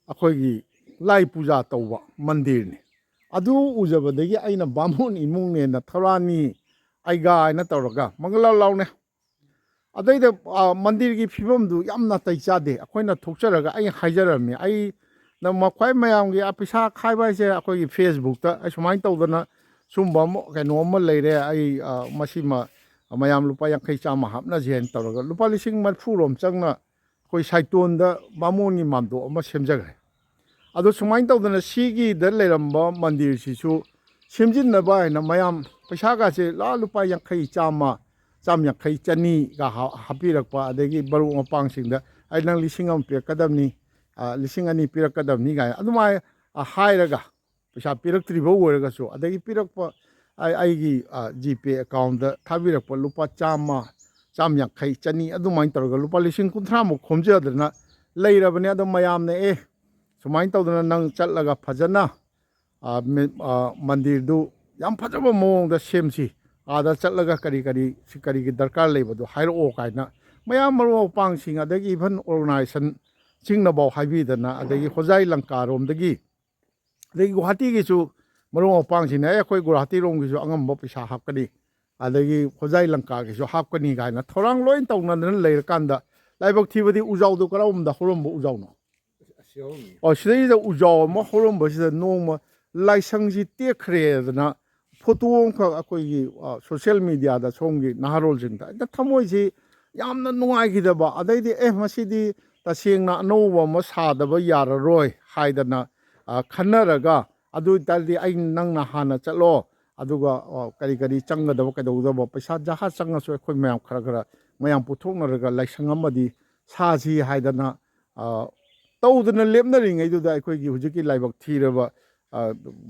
[SPEAKER 1] ꯑꯩꯈꯣꯏꯒꯤ ꯂꯥꯏ ꯄꯨꯖꯥ ꯇꯧꯕ ꯃꯟꯗꯤꯔꯅꯤ ꯑꯗꯨ ꯎꯖꯕꯗꯒꯤ ꯑꯩꯅ ꯕꯥꯃꯣꯟ ꯏꯃꯨꯡꯅꯦꯅ ꯊꯧꯔꯥꯅꯤ ꯑꯩꯒꯥ ꯍꯥꯏꯅ ꯇꯧꯔꯒ ꯃꯪꯒꯂꯥ ꯂꯥꯎꯅꯦ ꯑꯗꯩꯗ ꯃꯟꯗꯤꯔꯒꯤ ꯐꯤꯕꯝꯗꯨ ꯌꯥꯝ ꯅꯥꯇꯩ ꯆꯥꯗꯦ ꯑꯩꯈꯣꯏꯅ ꯊꯣꯛꯆꯔꯒ ꯑꯩ ꯍꯥꯏꯖꯔꯝꯃꯤ ꯑꯩꯅ ꯈ꯭ꯋꯥꯏ ꯃꯌꯥꯝꯒꯤ ꯄꯩꯁా ꯈꯥꯏꯕ ꯍꯥꯏꯁꯦ ꯑꯩꯈꯣꯏꯒꯤ ꯐꯦꯁꯕꯨꯛꯇ ꯑꯩ ꯁꯨꯃꯥꯏꯅ ꯇꯧꯗꯅ ꯁꯨꯝꯕ ꯀꯩꯅꯣ ꯑꯃ ꯂꯩꯔꯦ ꯑꯩ ꯃꯁꯤꯃ ꯃꯌꯥꯝ ꯂꯨꯄꯥ 50 100 ꯍꯥꯞꯅꯁꯦ ꯍꯥꯏꯅ ꯇꯧꯔꯒ ꯂꯨꯄꯥ 40,000 ꯆꯪꯅ ꯑꯩꯈꯣই ꯁꯥꯏꯇꯣꯟꯗ ꯕꯥꯃꯣꯟꯒꯤ ꯃꯥꯝꯗꯣꯞ ꯑꯃ ꯁꯦꯝꯖꯈ꯭ꯔꯦ ꯑꯗꯣ ꯁꯨꯃꯥꯏꯅ ꯇꯧꯗꯅ ꯁꯤꯒꯤꯗ ꯂꯩꯔꯝꯕ ꯃꯟꯗꯤꯔꯁꯤꯁꯨ ꯁꯦꯝꯖꯤꯟꯅꯕ ꯍꯥꯏꯅ ꯃꯌꯥꯝ ꯄꯩꯁꯥꯒꯁꯦ ꯂꯨꯄꯥ 50 100 150 200ꯒ ꯍꯥꯞꯄꯤꯔꯛꯄ ꯑꯗꯒꯤ ꯃꯔꯨꯞ ꯃꯄꯥꯡꯁꯤꯡꯗ ꯑꯩ ꯅꯪ 1,000 ꯄꯤꯔꯛꯀꯗꯕꯅꯤ 2,000 ꯄꯤꯔꯛꯀꯗꯕꯅꯤ ꯀꯥꯏꯅ ꯑꯗꯨꯃꯥꯏꯅ ꯍꯥꯏꯔꯒ ꯄꯩꯁꯥ ꯄꯤꯔꯛꯇ꯭ꯔꯤꯕ ꯑꯣꯏꯔꯒꯁꯨ ꯑꯗꯒꯤ ꯄꯤꯔꯛꯄ ꯑꯩꯒꯤ ꯖꯤꯄꯦ ꯑꯦꯀꯥꯎꯟꯗ ꯊꯥꯕꯤꯔꯛꯄ ꯂꯨꯄꯥ 100 150 200 ꯑꯗꯨꯃꯥꯏꯅ ꯇꯧꯔꯒ ꯂꯨꯄꯥ 30,000 ꯈꯣꯝꯖꯗꯅ ꯂꯩꯔꯕꯅꯦ ꯑꯗꯣ ꯃꯌꯥꯝꯅ ꯁꯨꯃꯥꯏꯅ ꯇꯧꯗꯅ ꯅꯪ ꯆꯠꯂꯒ ꯐꯖꯅ ꯃꯟꯗꯤꯔꯗꯨ ꯌꯥꯝ ꯐꯖꯕ ꯃꯑꯣꯡꯗ ꯁꯦꯝꯁꯤ ꯑꯥꯗ ꯆꯠꯂꯒ ꯀꯔꯤꯒꯤ ꯗꯔꯀꯥꯔ ꯂꯩꯕꯗꯣ ꯍꯥꯏꯔꯛꯑꯣ ꯀꯥꯏꯅ ꯃꯌꯥꯝ ꯃꯔꯨꯞ ꯃꯄꯥꯡꯁꯤꯡ ꯑꯗꯒꯤ ꯏꯚꯟ ꯑꯣꯔꯒꯅꯥꯏꯖꯦꯁꯟ ꯁꯤꯡꯅꯐꯥꯎ ꯍꯥꯏꯕꯤꯗꯅ ꯑꯗꯒꯤ ꯍꯣꯖꯥꯏ ꯂꯪꯀꯥꯔꯣꯝꯗꯒꯤ ꯑꯗꯒꯤ ꯒꯨꯋꯥꯍꯥꯇꯤꯒꯤꯁꯨ ꯃꯔꯨꯞ ꯃꯄꯥꯡꯁꯤꯡꯅ ꯑꯩꯈꯣꯏ ꯒꯨꯋꯥꯍꯥꯇꯤꯔꯣꯝꯒꯤꯁꯨ ꯑꯉꯝꯕ ꯄꯩꯁꯥ ꯍꯥꯞꯀꯅꯤ ꯑꯗꯒꯤ ꯍꯣꯖꯥꯏ ꯂꯪꯀꯥꯒꯤꯁꯨ ꯍꯥꯞꯀꯅꯤ ꯀꯥꯏꯅ ꯊꯧꯔꯥꯡ ꯂꯣꯏ ꯇꯧꯅꯗꯅ ꯂꯩꯔꯀꯥꯟꯗ ꯂꯥꯏꯕꯛ ꯊꯤꯕꯗꯤ ꯎꯖꯥꯎꯗꯣ ꯀꯔꯝꯕꯗ ꯍꯧꯔꯝꯕ ꯎꯖꯥꯎꯅꯣ ꯁꯤꯗꯩꯁꯤꯗ ꯎꯖꯥꯎ ꯑꯃ ꯍꯧꯔꯝꯕꯁꯤꯗ ꯅꯣꯡꯃ ꯂꯥꯏꯁꯪꯁꯤ ꯇꯦꯛꯈ꯭ꯔꯦꯗꯅ ꯐꯣꯇꯣ ꯑꯃꯈꯛ ꯑꯩꯈꯣꯏꯒꯤ ꯁꯣꯁꯤꯌꯦꯜ ꯃꯦꯗꯤꯌꯥꯗ ꯁꯣꯝꯒꯤ ꯅꯍꯥꯔꯣꯜꯁꯤꯡꯗ ꯑꯩꯅ ꯊꯃꯣꯏꯁꯤ ꯌꯥꯝꯅ ꯅꯨꯡꯉꯥꯏꯈꯤꯗꯕ ꯑꯗꯩꯗꯤ ꯃꯁꯤꯗꯤ ꯇꯁꯦꯡꯅ ꯑꯅꯧꯕ ꯑꯃ ꯁꯥꯗꯕ ꯌꯥꯔꯔꯣꯏ ꯍꯥꯏꯗꯅ ꯈꯟꯅꯔꯒ ꯑꯗꯨ ꯑꯣꯏꯇꯥꯔꯗꯤ ꯅꯪꯅ ꯍꯥꯟꯅ ꯆꯠꯂꯣ ꯑꯗꯨꯒꯀꯔꯤ ꯆꯪꯒꯗꯕ ꯀꯩꯗꯧꯒꯗꯕ ꯄꯩꯁా ꯖꯍꯥꯖ ꯆꯪꯉꯁꯨ ꯑꯩꯈꯣꯏ ꯃꯌꯥꯝ ꯈꯔ ꯃꯌꯥꯝ ꯄꯨꯊꯣꯛꯅꯔꯒ ꯂꯥꯏꯁꯪ ꯑꯃꯗꯤ ꯁꯥꯁꯤ ꯍꯥꯏꯗꯅ ꯇꯧꯗꯅ ꯂꯦꯞꯅꯔꯤꯉꯩꯗꯨꯗ ꯑꯩꯈꯣꯏꯒꯤ ꯍꯧꯖꯤꯛꯀꯤ ꯂꯥꯏꯕꯛ ꯊꯤꯔꯕ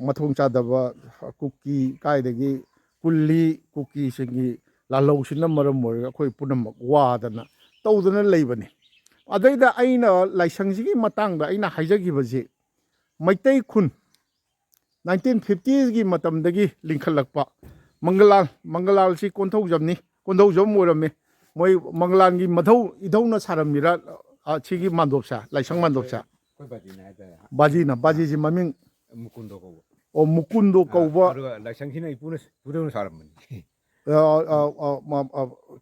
[SPEAKER 1] ꯃꯊꯣꯡ ꯆꯥꯗꯕ ꯀꯨꯀꯤ ꯀꯥꯏꯗꯒꯤ ꯀꯨꯜꯂꯤ ꯀꯨꯀꯤꯁꯤꯡꯒꯤ ꯂꯥꯜꯍꯧꯁꯤꯅ ꯃꯔꯝ ꯑꯣꯏꯔꯒ ꯑꯩꯈꯣꯏ ꯄꯨꯝꯅꯃꯛ ꯋꯥꯗꯅ ꯇꯧꯗꯅ ꯂꯩꯕꯅꯤ ꯑꯗꯩꯗ ꯑꯩꯅ ꯂꯥꯏꯁꯪꯁꯤꯒꯤ ꯃꯇꯥꯡꯗ ꯑꯩꯅ ꯍꯥꯏꯖꯈꯤꯕꯁꯤ ꯃꯩꯇꯩ ꯈꯨꯟ 1950ꯒꯤ ꯃꯇꯝꯗꯒꯤ ꯂꯤꯡꯈꯠꯂꯛꯄ ꯃꯪꯒꯂꯥꯜꯁꯤ ꯀꯣꯟꯊꯧꯖꯝ ꯑꯣꯏꯔꯝꯃꯤ ꯃꯣꯏ ꯃꯪꯒꯂꯥꯟꯒꯤ ꯏꯙꯧꯅ ꯁꯥꯔꯝꯃꯤꯔ ꯁꯤꯒꯤ ꯃꯥꯟꯗꯣꯞꯁꯦ ꯂꯥꯏꯁꯪ ꯃꯥꯟꯗꯣꯞꯁꯦ ꯕꯥꯖꯤꯁꯤ ꯃꯃꯤꯡ
[SPEAKER 2] ꯃꯨꯀꯨꯟꯗꯣ ꯀꯧꯕ
[SPEAKER 1] ꯃꯨꯀꯨꯟꯗꯣ ꯀꯧꯕ
[SPEAKER 2] ꯑꯗꯨꯒ ꯂꯥꯏꯁꯪꯁꯤꯅ ꯏꯄꯨꯅ ꯁꯥꯔꯝꯕꯅꯤ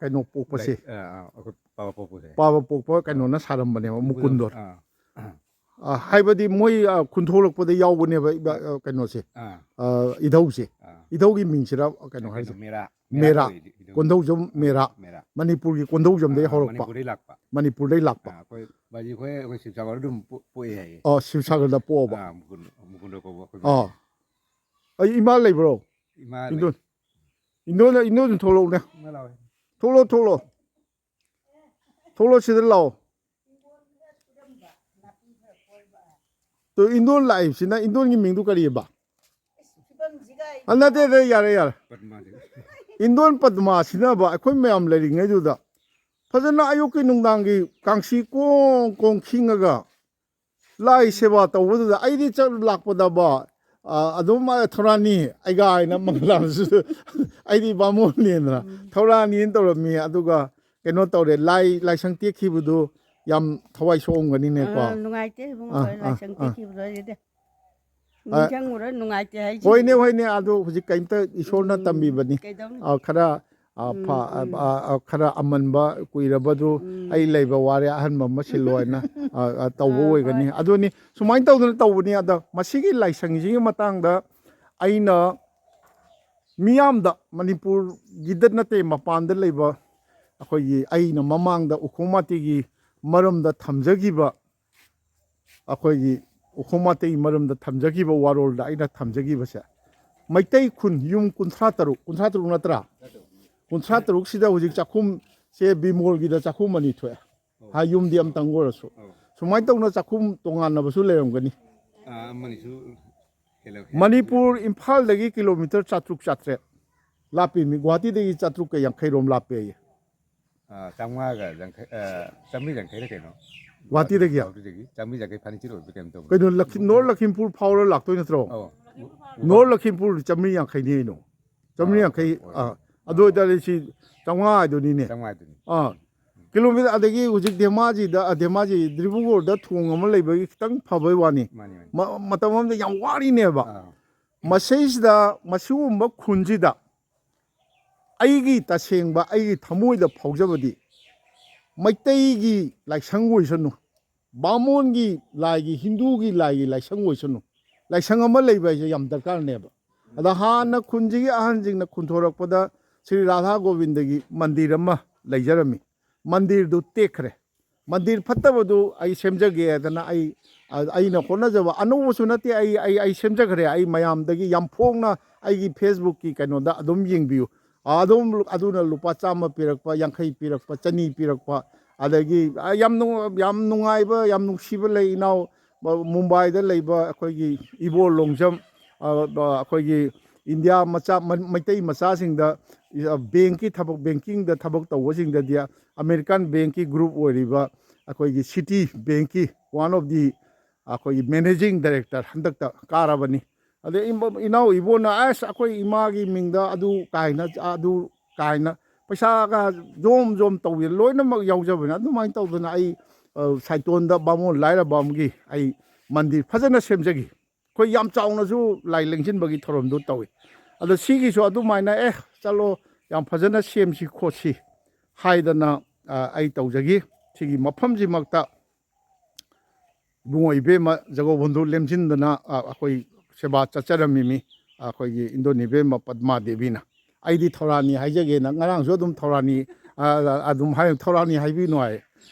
[SPEAKER 1] ꯀꯩꯅꯣ ꯄꯣꯛꯄꯁꯦ
[SPEAKER 2] ꯑꯩꯈꯣꯏ ꯄꯥꯕ ꯄꯣꯛꯄꯁꯦ
[SPEAKER 1] ꯄꯥꯕ ꯄꯣꯛꯄ ꯀꯩꯅꯣꯅ ꯁꯥꯔꯝꯕꯅꯦꯕ ꯃꯨꯀꯨꯟꯗꯣ ꯍꯥꯏꯕꯗꯤ ꯃꯣꯏ ꯈꯨꯟꯊꯣꯛꯂꯛꯄꯗ ꯌꯥꯎꯕꯅꯦꯕ ꯀꯩꯅꯣꯁꯦ ꯏꯙꯧꯁꯦ ꯏꯙꯧꯒꯤ ꯃꯤꯡꯁꯤꯔ ꯀꯩꯅꯣ ꯍꯥꯏꯁꯦ ꯃꯦꯔꯥ ꯀꯣꯟꯙꯧꯖꯝ ꯃꯦꯔꯥ ꯃꯅꯤꯄꯨꯔꯒꯤ ꯀꯣꯟꯙꯧꯖꯝꯗꯒꯤ ꯍꯧꯔꯛꯄ ꯃꯅꯤꯄꯨꯔꯗꯩ ꯂꯥꯛꯄ
[SPEAKER 2] ꯑꯩꯈꯣꯏ ꯕꯥꯖꯤ ꯑꯩꯈꯣꯏ ꯁꯤꯕꯁꯥꯒꯔꯗ ꯑꯗꯨꯝ ꯄꯣꯛꯑꯦ ꯍꯥꯏꯌꯦ
[SPEAKER 1] ꯁꯤꯕꯁꯥꯒꯔꯗ ꯄꯣꯛꯑꯕ
[SPEAKER 2] ꯃꯨꯀꯨꯟꯗꯣ ꯀꯧꯕ ꯑꯩꯈꯣꯏ
[SPEAKER 1] ꯑꯩ ꯏꯃꯥ ꯂꯩꯕ꯭ꯔꯣ
[SPEAKER 2] ꯏꯃꯥ ꯂꯩ
[SPEAKER 1] ꯏꯟꯗꯣꯟ ꯊꯣꯛꯂꯛꯎꯅꯦ ꯊꯣꯛꯂꯛꯑꯣ ꯁꯤꯗ ꯂꯥꯛꯑꯣ ꯇꯣ ꯏꯟꯗꯣꯟ ꯂꯥꯛꯏꯕꯁꯤꯅ ꯏꯟꯗꯣꯟꯒꯤ ꯃꯤꯡꯗꯨ ꯀꯔꯤꯕ ꯅꯠꯇꯦ ꯌꯥꯔꯦ ꯏꯟꯗꯣꯟ ꯄꯗꯃꯥꯁꯤꯅꯕ ꯑꯩꯈꯣꯏ ꯃꯌꯥꯝ ꯂꯩꯔꯤꯉꯩꯗꯨꯗ ꯐꯖꯅ ꯑꯌꯨꯛꯀꯤ ꯅꯨꯡꯗꯥꯡꯒꯤ ꯀꯥꯡꯁꯤ ꯀꯣꯡ ꯈꯤꯡꯉꯒ ꯂꯥꯏ ꯁꯦꯕꯥ ꯇꯧꯕꯗꯨꯗ ꯑꯩꯗꯤ ꯂꯥꯛꯄꯗꯕ ꯑꯗꯨꯝ ꯊꯧꯔꯥꯅꯤ ꯑꯩꯒ ꯍꯥꯏꯅ ꯃꯪꯒꯂꯥꯟꯁꯨ ꯑꯩꯗꯤ ꯕꯥꯃꯣꯟꯅꯦꯗꯅ ꯊꯧꯔꯥꯅꯤꯅ ꯇꯧꯔꯝꯃꯤ ꯑꯗꯨꯒ ꯀꯩꯅꯣ ꯇꯧꯔꯦ ꯂꯥꯏꯁꯪ ꯇꯦꯛꯈꯤꯕꯗꯨ ꯌꯥꯝ ꯊꯋꯥꯏ ꯁꯣꯛꯑꯝꯒꯅꯤꯅꯦꯀꯣ
[SPEAKER 4] ꯅꯨꯡꯉꯥꯏꯇꯦ ꯂꯥꯏꯁꯪ ꯇꯦꯛꯈꯤꯕꯗꯣ ꯅꯤꯡꯁꯤꯡꯉꯨꯔ ꯅꯨꯡꯉꯥꯏꯇꯦ ꯍꯥꯏꯁꯤ
[SPEAKER 1] ꯍꯣꯏꯅꯦ ꯑꯗꯨ ꯍꯧꯖꯤꯛ ꯀꯩꯝꯇ ꯏꯁꯣꯔꯅ ꯇꯝꯕꯤꯕꯅꯤ ꯈꯔ ꯑꯃꯟꯕ ꯀꯨꯏꯔꯕꯗꯨ ꯑꯩ ꯂꯩꯕ ꯋꯥꯔꯦ ꯑꯍꯟꯕ ꯑꯃ ꯁꯤꯜꯂꯣ ꯍꯥꯏꯅ ꯇꯧꯕ ꯑꯣꯏꯒꯅꯤ ꯑꯗꯨꯅꯤ ꯁꯨꯃꯥꯏꯅ ꯇꯧꯗꯅ ꯇꯧꯕꯅꯤ ꯑꯗ ꯃꯁꯤꯒꯤ ꯂꯥꯏꯁꯪꯁꯤꯒꯤ ꯃꯇꯥꯡꯗ ꯑꯩꯅ ꯃꯤꯌꯥꯝꯗ ꯃꯅꯤꯄꯨꯔꯒꯤꯗ ꯅꯠꯇꯦ ꯃꯄꯥꯟꯗ ꯂꯩꯕ ꯑꯩꯈꯣꯏꯒꯤ ꯑꯩꯅ ꯃꯃꯥꯡꯗ ꯎꯈꯣꯡꯃꯥꯇꯤꯒꯤ ꯃꯔꯝꯗ ꯊꯝꯖꯈꯤꯕ ꯑꯩꯈꯣꯏꯒꯤ ꯎꯈꯣꯡꯃꯥꯇꯤꯒꯤ ꯃꯔꯝꯗ ꯊꯝꯖꯈꯤꯕ ꯋꯥꯔꯣꯜꯗ ꯑꯩꯅ ꯊꯝꯖꯈꯤꯕꯁꯦ ꯃꯩꯇꯩ ꯈꯨꯟ ꯌꯨꯝ 53 ꯅꯠꯇ꯭ꯔꯥ 53ꯁꯤꯗ ꯍꯧꯖꯤꯛ ꯆꯥꯛꯈꯨꯝꯁꯦ ꯕꯤꯃꯣꯜꯒꯤꯗ ꯆꯥꯛꯈꯨꯝ 2 ꯊꯣꯛꯑꯦ ꯌꯨꯝꯗꯤ ꯑꯃꯇꯪ ꯑꯣꯏꯔꯁꯨ ꯁꯨꯃꯥꯏꯅ ꯇꯧꯅ ꯆꯥꯛꯈꯨꯝ ꯇꯣꯉꯥꯟꯅꯕꯁꯨ ꯂꯩꯔꯝꯒꯅꯤ ꯃꯅꯤꯄꯨꯔ ꯏꯝꯐꯥꯜꯗꯒꯤ ꯀꯤꯂꯣꯃꯤꯇꯔ 700-800 ꯂꯥꯞꯄꯤꯃꯤ ꯒꯨꯋꯥꯍꯥꯇꯤꯗꯒꯤ 750 ꯂꯥꯞꯄꯦ ꯑꯩ
[SPEAKER 2] 150 ꯀꯩꯅꯣ
[SPEAKER 1] ꯒꯨꯋꯥꯍꯥꯇꯤꯗꯒꯤ
[SPEAKER 2] 150 ꯐꯔꯅꯤꯆꯔ ꯑꯣꯏꯕ ꯀꯩꯅꯣ ꯇꯧꯕ
[SPEAKER 1] ꯀꯩꯅꯣ ꯅꯣꯔꯠ ꯂꯈꯤꯝꯄꯨꯔ ꯐꯥꯎꯔ ꯂꯥꯛꯇꯣꯏ ꯅꯠꯇ꯭ꯔꯣ ꯅꯣꯔꯠ ꯂꯈꯤꯝꯄꯨꯔ 150ꯅꯤ ꯀꯩꯅꯣ 150 ꯑꯗꯨ ꯑꯣꯏꯇꯥꯔꯗꯤ ꯁꯤ 500 ꯍꯥꯏꯗꯨꯅꯤꯅꯦ ꯀꯤꯂꯣꯃꯤꯇꯔ ꯑꯗꯒꯤ ꯍꯧꯖꯤꯛ ꯙꯦꯃꯥꯖꯤ ꯗꯤꯕ꯭ꯔꯨꯒꯔꯗ ꯊꯣꯡ ꯑꯃ ꯂꯩꯕꯒꯤ ꯈꯤꯇꯪ ꯐꯕꯩ ꯋꯥꯅꯤ ꯃꯇꯝ ꯑꯃꯗ ꯌꯥꯝ ꯋꯥꯔꯤꯅꯦꯕ ꯃꯁꯤꯁꯤꯗ ꯃꯁꯤꯒꯨꯝꯕ ꯈꯨꯟꯁꯤꯗ ꯑꯩꯒꯤ ꯇꯁꯦꯡꯕ ꯑꯩꯒꯤ ꯊꯃꯣꯏꯗ ꯐꯥꯎꯖꯕꯗꯤ ꯃꯩꯇꯩꯒꯤ ꯂꯥꯏꯁꯪ ꯑꯣꯏꯁꯅꯨ ꯕꯥꯃꯣꯟꯒꯤ ꯂꯥꯏꯒꯤ ꯍꯤꯟꯗꯨꯒꯤ ꯂꯥꯏꯒꯤ ꯂꯥꯏꯁꯪ ꯑꯣꯏꯁꯅꯨ ꯂꯥꯏꯁꯪ ꯑꯃ ꯂꯩꯕ ꯍꯥꯏꯁꯦ ꯌꯥꯝ ꯗꯔꯀꯥꯔꯅꯦꯕ ꯑꯗ ꯍꯥꯟꯅ ꯈꯨꯟꯁꯤꯒꯤ ꯑꯍꯟꯁꯤꯡꯅ ꯈꯨꯟꯊꯣꯔꯛꯄꯗ ꯁ꯭ꯔꯤ ꯔꯥꯙꯥ ꯒꯣꯕꯤꯟꯗꯒꯤ ꯃꯟꯗꯤꯔ ꯑꯃ ꯂꯩꯖꯔꯝꯃꯤ ꯃꯟꯗꯤꯔꯗꯨ ꯇꯦꯛꯈ꯭ꯔꯦ ꯃꯟꯗꯤꯔ ꯐꯠꯇꯕꯗꯨ ꯑꯩ ꯁꯦꯝꯖꯒꯦ ꯍꯥꯏꯗꯅ ꯑꯩꯅ ꯍꯣꯠꯅꯖꯕ ꯑꯅꯧꯕꯁꯨ ꯅꯠꯇꯦ ꯑꯩ ꯁꯦꯝꯖꯈ꯭ꯔꯦ ꯑꯩ ꯃꯌꯥꯝꯗꯒꯤ ꯌꯥꯝ ꯐꯣꯡꯅ ꯑꯩꯒꯤ ꯐꯦꯁꯕꯨꯛꯀꯤ ꯀꯩꯅꯣꯗ ꯑꯗꯨꯝ ꯌꯦꯡꯕꯤꯌꯨ ꯑꯗꯨꯅ ꯂꯨꯄꯥ 100 ꯄꯤꯔꯛꯄ 50 ꯄꯤꯔꯛꯄ 100 ꯄꯤꯔꯛꯄ ꯑꯗꯒꯤ ꯌꯥꯝ ꯅꯨꯡꯉꯥꯏꯕ ꯌꯥꯝ ꯅꯨꯡꯁꯤꯕ ꯂꯩ ꯏꯅꯥꯎ ꯃꯨꯝꯕꯥꯏꯗ ꯂꯩꯕ ꯑꯩꯈꯣꯏꯒꯤ ꯏꯕꯣ ꯂꯣꯡꯖꯝ ꯑꯩꯈꯣꯏꯒꯤ ꯏꯟꯗꯤꯌꯥ ꯃꯆꯥ ꯃꯩꯇꯩ ꯃꯆꯥꯁꯤꯡꯗ ꯕꯦꯡꯀꯤꯡꯗ ꯊꯕꯛ ꯇꯧꯕꯁꯤꯡꯗꯗꯤ ꯑꯃꯦꯔꯤꯀꯥꯟ ꯕꯦꯡꯀꯤ ꯒ꯭ꯔꯨꯞ ꯑꯣꯏꯔꯤꯕ ꯑꯩꯈꯣꯏꯒꯤ ꯁꯤꯇꯤ ꯕꯦꯡꯀꯤ ꯋꯥꯟ ꯑꯣꯐ ꯗꯤ ꯑꯩꯈꯣꯏꯒꯤ ꯃꯦꯅꯦꯖꯤꯡ ꯗꯥꯏꯔꯦꯛꯇꯔ ꯍꯟꯗꯛꯇ ꯀꯥꯔꯕꯅꯤ ꯑꯗꯩ ꯏꯅꯥꯎ ꯏꯕꯣꯅ ꯑꯁ ꯑꯩꯈꯣꯏ ꯏꯃꯥꯒꯤ ꯃꯤꯡꯗ ꯑꯗꯨ ꯀꯥꯏꯅ ꯄꯩꯁꯥꯒ ꯖꯣꯝ ꯇꯧꯕꯤ ꯂꯣꯏꯅꯃꯛ ꯌꯥꯎꯖꯕꯅꯤ ꯑꯗꯨꯃꯥꯏꯅ ꯇꯧꯗꯅ ꯑꯩ ꯁꯥꯏꯇꯣꯟꯗ ꯕꯥꯃꯣꯟ ꯂꯥꯏꯔꯕ ꯑꯃꯒꯤ ꯑꯩ ꯃꯟꯗꯤꯔ ꯐꯖꯅ ꯁꯦꯝꯖꯈꯤ ꯑꯩꯈꯣꯏ ꯌꯥꯝ ꯆꯥꯎꯅꯁꯨ ꯂꯥꯏ ꯂꯦꯡꯁꯤꯟꯕꯒꯤ ꯊꯧꯔꯝꯗꯨ ꯇꯧꯏ ꯑꯗꯣ ꯁꯤꯒꯤꯁꯨ ꯑꯗꯨꯃꯥꯏꯅ ꯆꯠꯂꯣ ꯌꯥꯝ ꯐꯖꯅ ꯁꯦꯝꯁꯤ ꯈꯣꯠꯁꯤ ꯍꯥꯏꯗꯅ ꯑꯩ ꯇꯧꯖꯈꯤ ꯁꯤꯒꯤ ꯃꯐꯝꯁꯤꯃꯛꯇ ꯏꯕꯨꯡꯉꯣ ꯏꯕꯦꯝꯃ ꯖꯒꯣꯏꯕꯟꯙꯨ ꯂꯦꯝꯖꯤꯟꯗꯅ ꯑꯩꯈꯣꯏ ꯁꯦꯕꯥ ꯆꯠꯆꯔꯝꯃꯤꯃꯤ ꯑꯩꯈꯣꯏꯒꯤ ꯏꯟꯗꯣꯟ ꯏꯕꯦꯝꯃ ꯄꯗꯃꯥ ꯗꯦꯕꯤꯅ ꯑꯩꯗꯤ ꯊꯧꯔꯥꯅꯤ ꯍꯥꯏꯖꯒꯦꯅ ꯉꯔꯥꯡꯁꯨ ꯑꯗꯨꯝ ꯊꯧꯔꯥꯅꯤ ꯍꯥꯏꯕꯤꯅꯣ ꯍꯥꯏ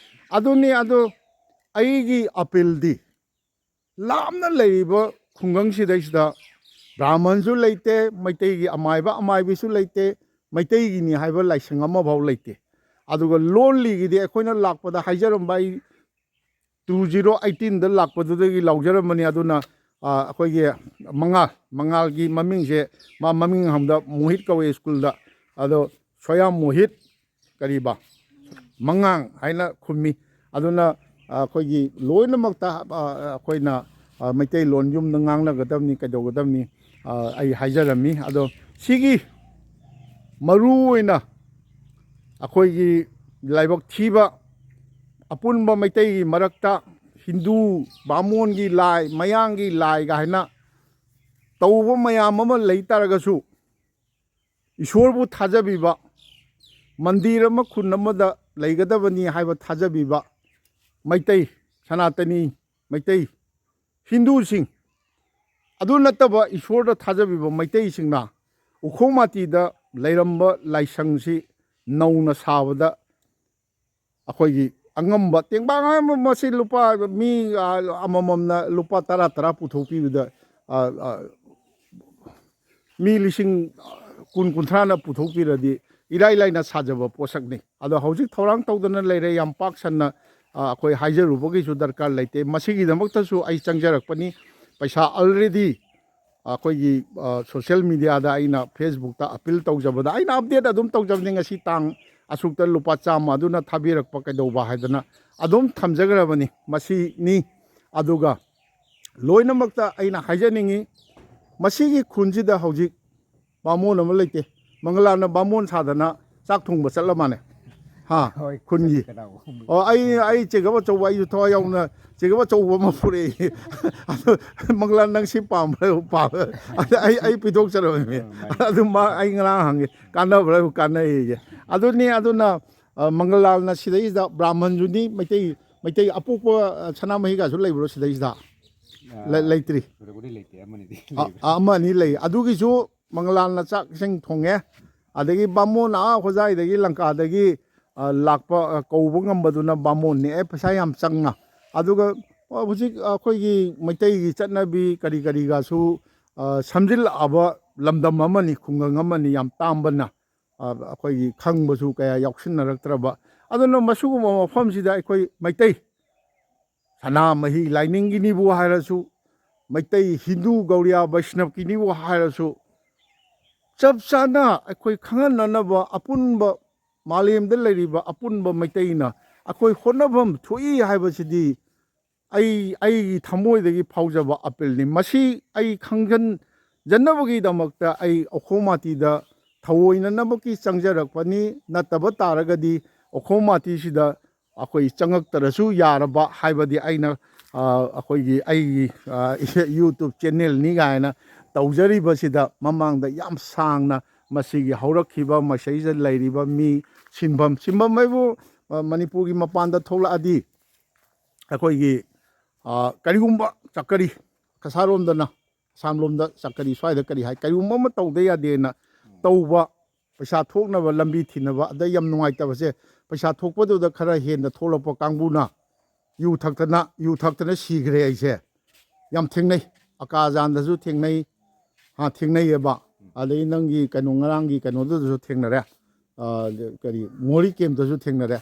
[SPEAKER 1] ꯑꯗꯨꯅꯤ ꯑꯗꯨ ꯑꯩꯒꯤ ꯑꯄꯤꯜꯗꯤ ꯂꯥꯞꯅ ꯂꯩꯔꯤꯕ ꯈꯨꯡꯒꯪꯁꯤꯗꯩꯁꯤꯗ ꯕ꯭ꯔꯥꯍꯃꯟꯁꯨ ꯂꯩꯇꯦ ꯃꯩꯇꯩꯒꯤ ꯑꯃꯥꯏꯕ ꯑꯃꯥꯏꯕꯤꯁꯨ ꯂꯩꯇꯦ ꯃꯩꯇꯩꯒꯤꯅꯤ ꯍꯥꯏꯕ ꯂꯥꯏꯁꯪ ꯑꯃꯐꯥꯎ ꯂꯩꯇꯦ ꯑꯗꯨꯒ ꯂꯣꯟꯂꯤꯒꯤꯗꯤ ꯑꯩꯈꯣꯏꯅ ꯂꯥꯛꯄꯗ ꯍꯥꯏꯖꯔꯝꯕ ꯑꯩ 2018ꯗ ꯂꯥꯛꯄꯗꯨꯗꯒꯤ ꯂꯥꯎꯖꯔꯝꯕꯅꯤ ꯑꯗꯨꯅ ꯑꯩꯈꯣꯏꯒꯤ ꯃꯉꯥꯜꯒꯤ ꯃꯃꯤꯡꯁꯦ ꯃꯃꯤꯡ ꯍꯝꯗ ꯃꯣꯍꯤꯠ ꯀꯧꯋꯦ ꯁ꯭ꯀꯨꯜꯗ ꯑꯗꯣ ꯁꯣꯌꯥꯝ ꯃꯣꯍꯤꯠ ꯀꯔꯤꯕ ꯃꯉꯥꯡ ꯍꯥꯏꯅ ꯈꯨꯝꯃꯤ ꯑꯗꯨꯅ ꯑꯩꯈꯣꯏꯒꯤ ꯂꯣꯏꯅꯃꯛꯇ ꯑꯩꯈꯣꯏꯅ ꯃꯩꯇꯩꯂꯣꯟ ꯌꯨꯝꯗ ꯉꯥꯡꯅꯒꯗꯕꯅꯤ ꯀꯩꯗꯧꯒꯗꯕꯅꯤ ꯑꯩ ꯍꯥꯏꯖꯔꯝꯃꯤ ꯑꯗꯣ ꯁꯤꯒꯤ ꯃꯔꯨ ꯑꯣꯏꯅ ꯑꯩꯈꯣꯏꯒꯤ ꯂꯥꯏꯕꯛ ꯊꯤꯕ ꯑꯄꯨꯟꯕ ꯃꯩꯇꯩꯒꯤ ꯃꯔꯛꯇ ꯍꯤꯟꯗꯨ ꯕꯥꯃꯣꯟꯒꯤ ꯂꯥꯏ ꯃꯌꯥꯡꯒꯤ ꯂꯥꯏꯒ ꯍꯥꯏꯅ ꯇꯧꯕ ꯃꯌꯥꯝ ꯑꯃ ꯂꯩ ꯇꯥꯔꯒꯁꯨ ꯏꯁꯣꯔꯕꯨ ꯊꯥꯖꯕꯤꯕ ꯃꯟꯗꯤꯔ ꯑꯃ ꯈꯨꯟ ꯑꯃꯗ ꯂꯩꯒꯗꯕꯅꯤ ꯍꯥꯏꯕ ꯊꯥꯖꯕꯤꯕ ꯃꯩꯇꯩ ꯁꯅꯥꯇꯅꯤ ꯃꯩꯇꯩ ꯍꯤꯟꯗꯨꯁꯤꯡ ꯑꯗꯨ ꯅꯠꯇꯕ ꯏꯁꯣꯔꯗ ꯊꯥꯖꯕꯤꯕ ꯃꯩꯇꯩꯁꯤꯡꯅ ꯎꯈꯣꯡꯃꯥꯇꯤꯗ ꯂꯩꯔꯝꯕ ꯂꯥꯏꯁꯪꯁꯤ ꯅꯧꯅ ꯁꯥꯕꯗ ꯑꯩꯈꯣꯏꯒꯤ ꯑꯉꯝꯕ ꯇꯦꯡꯕꯥꯡ ꯃꯁꯤ ꯂꯨꯄꯥ ꯃꯤ ꯑꯃꯃꯝꯅ ꯂꯨꯄꯥ 10 ꯄꯨꯊꯣꯛꯄꯤꯕꯗ ꯃꯤ 10,000-20,000나 ꯄꯨꯊꯣꯛꯄꯤꯔꯗꯤ ꯏꯔꯥꯏ ꯂꯥꯏꯅ ꯁꯥꯖꯕ ꯄꯣꯠꯁꯛꯅꯤ ꯑꯗꯣ ꯍꯧꯖꯤꯛ ꯊꯧꯔꯥꯡ ꯇꯧꯗꯅ ꯂꯩꯔꯦ ꯌꯥꯝ ꯄꯥꯛ ꯁꯟꯅ ꯑꯩꯈꯣꯏ ꯍꯥꯏꯖꯔꯨꯕꯒꯤꯁꯨ ꯗꯔꯀꯥꯔ ꯂꯩꯇꯦ ꯃꯁꯤꯒꯤꯗꯃꯛꯇꯁꯨ ꯑꯩ ꯆꯪꯖꯔꯛꯄꯅꯤ ꯄꯩꯁా ꯑꯜꯔꯦꯗꯤ ꯑꯩꯈꯣꯏꯒꯤ ꯁꯣꯁꯤꯌꯦꯜ ꯃꯤꯗꯤꯌꯥꯗ ꯑꯩꯅ ꯐꯦꯁꯕꯨꯛꯇ ꯑꯄꯤꯜ ꯇꯧꯖꯕꯗ ꯑꯩꯅ ꯑꯞꯗꯦꯠ ꯑꯗꯨꯝ ꯇꯧꯖꯕꯅꯤ ꯉꯁꯤ ꯇꯥꯡ ꯑꯁꯨꯛꯇ ꯂꯨꯄꯥ 100 ꯑꯗꯨꯅ ꯊꯥꯕꯤꯔꯛꯄ ꯀꯩꯗꯧꯕ ꯍꯥꯏꯗꯅ ꯑꯗꯨꯝ ꯊꯝꯖꯈ꯭ꯔꯕꯅꯤ ꯃꯁꯤꯅꯤ ꯑꯗꯨꯒ ꯂꯣꯏꯅꯃꯛꯇ ꯑꯩꯅ ꯍꯥꯏꯖꯅꯤꯡꯉꯤ ꯃꯁꯤꯒꯤ ꯈꯨꯟꯁꯤꯗ ꯍꯧꯖꯤꯛ ꯕꯥꯃꯣꯟ ꯑꯃ ꯂꯩꯇꯦ ꯃꯪꯒꯂꯥꯅ ꯕꯥꯃꯣꯟ ꯁꯥꯗꯅ ꯆꯥꯛ ꯊꯣꯡꯕ ꯆꯠꯂ ꯃꯥꯅꯦ ꯈꯨꯟꯒꯤ ꯑꯩ ꯆꯦꯒꯞ ꯑꯆꯧꯕ ꯑꯩꯁꯨ ꯊꯋꯥꯏ ꯌꯥꯎꯅ ꯆꯦꯒꯞ ꯑꯆꯧꯕ ꯑꯃ ꯄꯨꯔꯛꯏ ꯑꯗꯨ ꯃꯪꯒꯂꯥ ꯅꯪ ꯁꯤ ꯄꯥꯝꯕ꯭ꯔꯥ ꯑꯩ ꯄꯤꯊꯣꯛꯆꯔꯕꯅꯤ ꯑꯗꯨ ꯑꯩ ꯉꯔꯥꯡ ꯍꯪꯉꯦ ꯀꯥꯟꯅꯕ꯭ꯔꯥ ꯀꯥꯟꯅꯩꯌꯦ ꯑꯗꯨꯅ ꯃꯪꯒꯂꯥꯜꯅ ꯁꯤꯗꯩꯁꯤꯗ ꯕ꯭ꯔꯥꯍꯃꯟꯖꯨꯅꯤ ꯃꯩꯇꯩ ꯑꯄꯣꯛꯄ ꯁꯅꯥꯃꯍꯤꯒꯁꯨ ꯂꯩꯕ꯭ꯔꯣ ꯁꯤꯗꯩꯁꯤꯗ ꯂꯩꯇ꯭ꯔꯤ ꯑꯃ ꯑꯅꯤ ꯂꯩ ꯑꯗꯨꯒꯤꯁꯨ ꯃꯪꯒꯂꯥꯜꯅ ꯆꯥꯛ ꯏꯁꯤꯡ ꯊꯣꯡꯉꯦ ꯑꯗꯒꯤ ꯕꯥꯃꯣꯟ ꯍꯣꯖꯥꯏꯗꯒꯤ ꯂꯪꯀꯥꯗꯒꯤ ꯂꯥꯛꯄ ꯀꯧꯕ ꯉꯝꯕꯗꯨꯅ ꯕꯥꯃꯣꯟꯅꯤ ꯄꯩꯁా ꯌꯥꯝ ꯆꯪꯅ ꯑꯗꯨꯒ ꯍꯧꯖꯤꯛ ꯑꯩꯈꯣꯏꯒꯤ ꯃꯩꯇꯩꯒꯤ ꯆꯠꯅꯕꯤ ꯀꯔꯤꯒꯁꯨ ꯁꯝꯖꯤꯜꯂꯛꯑꯕ ꯂꯝꯗꯝ ꯑꯃꯅꯤ ꯈꯨꯡꯒꯪ ꯑꯃꯅꯤ ꯌꯥꯝ ꯇꯥꯡꯕꯅ ꯑꯩꯈꯣꯏꯒꯤ ꯈꯪꯕꯁꯨ ꯀꯌా ꯌꯥꯎꯁꯤꯟꯅꯔꯛꯇ꯭ꯔꯕ ꯑꯗꯨꯅ ꯃꯁꯤꯒꯨꯝꯕ ꯃꯐꯝꯁꯤꯗ ꯑꯩꯈꯣꯏ ꯃꯩꯇꯩ ꯁꯅꯥꯃꯍꯤ ꯂꯥꯏꯅꯤꯡꯒꯤꯅꯤꯕꯨ ꯍꯥꯏꯔꯁꯨ ꯃꯩꯇꯩ ꯍꯤꯟꯗꯨ ꯒꯧꯔꯤꯌꯥ ꯕꯩꯁꯅꯞꯀꯤꯅꯤꯕꯨ ꯍꯥꯏꯔꯁꯨ ꯆꯞ ꯆꯥꯅ ꯑꯩꯈꯣꯏ ꯈꯪꯍꯟꯅꯅꯕ ꯑꯄꯨꯟꯕ ꯃꯥꯂꯦꯝꯗ ꯂꯩꯔꯤꯕ ꯑꯄꯨꯟꯕ ꯃꯩꯇꯩꯅ ꯑꯩꯈꯣꯏ ꯍꯣꯠꯅꯐꯝ ꯊꯣꯛꯏ ꯍꯥꯏꯕꯁꯤꯗꯤ ꯑꯩꯒꯤ ꯊꯃꯣꯏꯗꯒꯤ ꯐꯥꯎꯖꯕ ꯑꯄꯤꯜꯅꯤ ꯃꯁꯤ ꯑꯩ ꯈꯪꯖꯟꯖꯅꯕꯒꯤꯗꯃꯛꯇ ꯑꯩ ꯑꯣꯈꯣꯃꯥꯇꯤꯗ ꯊꯑꯣꯏꯅꯃꯛꯀꯤ ꯆꯪꯖꯔꯛꯄꯅꯤ ꯅꯠꯇꯕ ꯇꯥꯔꯒꯗꯤ ꯑꯣꯈꯣꯃꯥꯇꯤꯁꯤꯗ ꯑꯩꯈꯣই ꯆꯪꯉꯛꯇꯔꯁꯨ ꯌꯥꯔꯕ ꯍꯥꯏꯕꯗꯤ ꯑꯩꯅ ꯑꯩꯒꯤ ꯌꯨꯇꯨꯕ ꯆꯦꯅꯦꯜꯅꯤ ꯀꯥꯏꯅ ꯇꯧꯖꯔꯤꯕꯁꯤꯗ ꯃꯃꯥꯡꯗ ꯌꯥꯝ ꯁꯥꯡꯅ ꯃꯁꯤꯒꯤ ꯍꯧꯔꯛꯈꯤꯕ ꯃꯁꯤꯗ ꯂꯩꯔꯤꯕ ꯃꯤ ꯁꯤꯟꯐꯝ ꯍꯥꯏꯕꯨ ꯃꯅꯤꯄꯨꯔꯒꯤ ꯃꯄꯥꯟꯗ ꯊꯣꯛꯂꯛꯑꯗꯤ ꯑꯩꯈꯣꯏꯒꯤ ꯀꯔꯤꯒꯨꯝꯕ ꯆꯛꯀꯔꯤ ꯀꯁꯥꯔꯣꯝꯗꯅ ꯑꯁꯥꯝꯂꯣꯝꯗ ꯆꯛꯀꯔꯤ ꯁ꯭ꯋꯥꯏꯗ ꯀꯔꯤ ꯍꯥꯏ ꯀꯔꯤꯒꯨꯝꯕ ꯑꯃ ꯇꯧꯗ ꯌꯥꯗꯦꯅ ꯇꯧꯕ ꯄꯩꯁꯥ ꯊꯣꯛꯅꯕ ꯂꯝꯕꯤ ꯊꯤꯅꯕ ꯑꯗ ꯌꯥꯝ ꯅꯨꯡꯉꯥꯏꯇꯕꯁꯦ ꯄꯩꯁꯥ ꯊꯣꯛꯄꯗꯨꯗ ꯈꯔ ꯍꯦꯟꯅ ꯊꯣꯛꯂꯛꯄ ꯀꯥꯡꯕꯨꯅ ꯌꯨ ꯊꯛꯇꯅ ꯁꯤꯈ꯭ꯔꯦ ꯑꯩꯁꯦ ꯌꯥꯝ ꯊꯦꯡꯅꯩ ꯑꯀꯥꯖꯥꯟꯗꯁꯨ ꯊꯦꯡꯅꯩꯌꯦꯕ ꯑꯗꯩ ꯅꯪꯒꯤ ꯉꯔꯥꯡꯒꯤ ꯀꯩꯅꯣꯗꯨꯗꯁꯨ ꯊꯦꯡꯅꯔꯦ ꯀꯔꯤ ꯃꯣꯔꯤ ꯀꯦꯝꯇꯁꯨ ꯊꯦꯡꯅꯔꯦ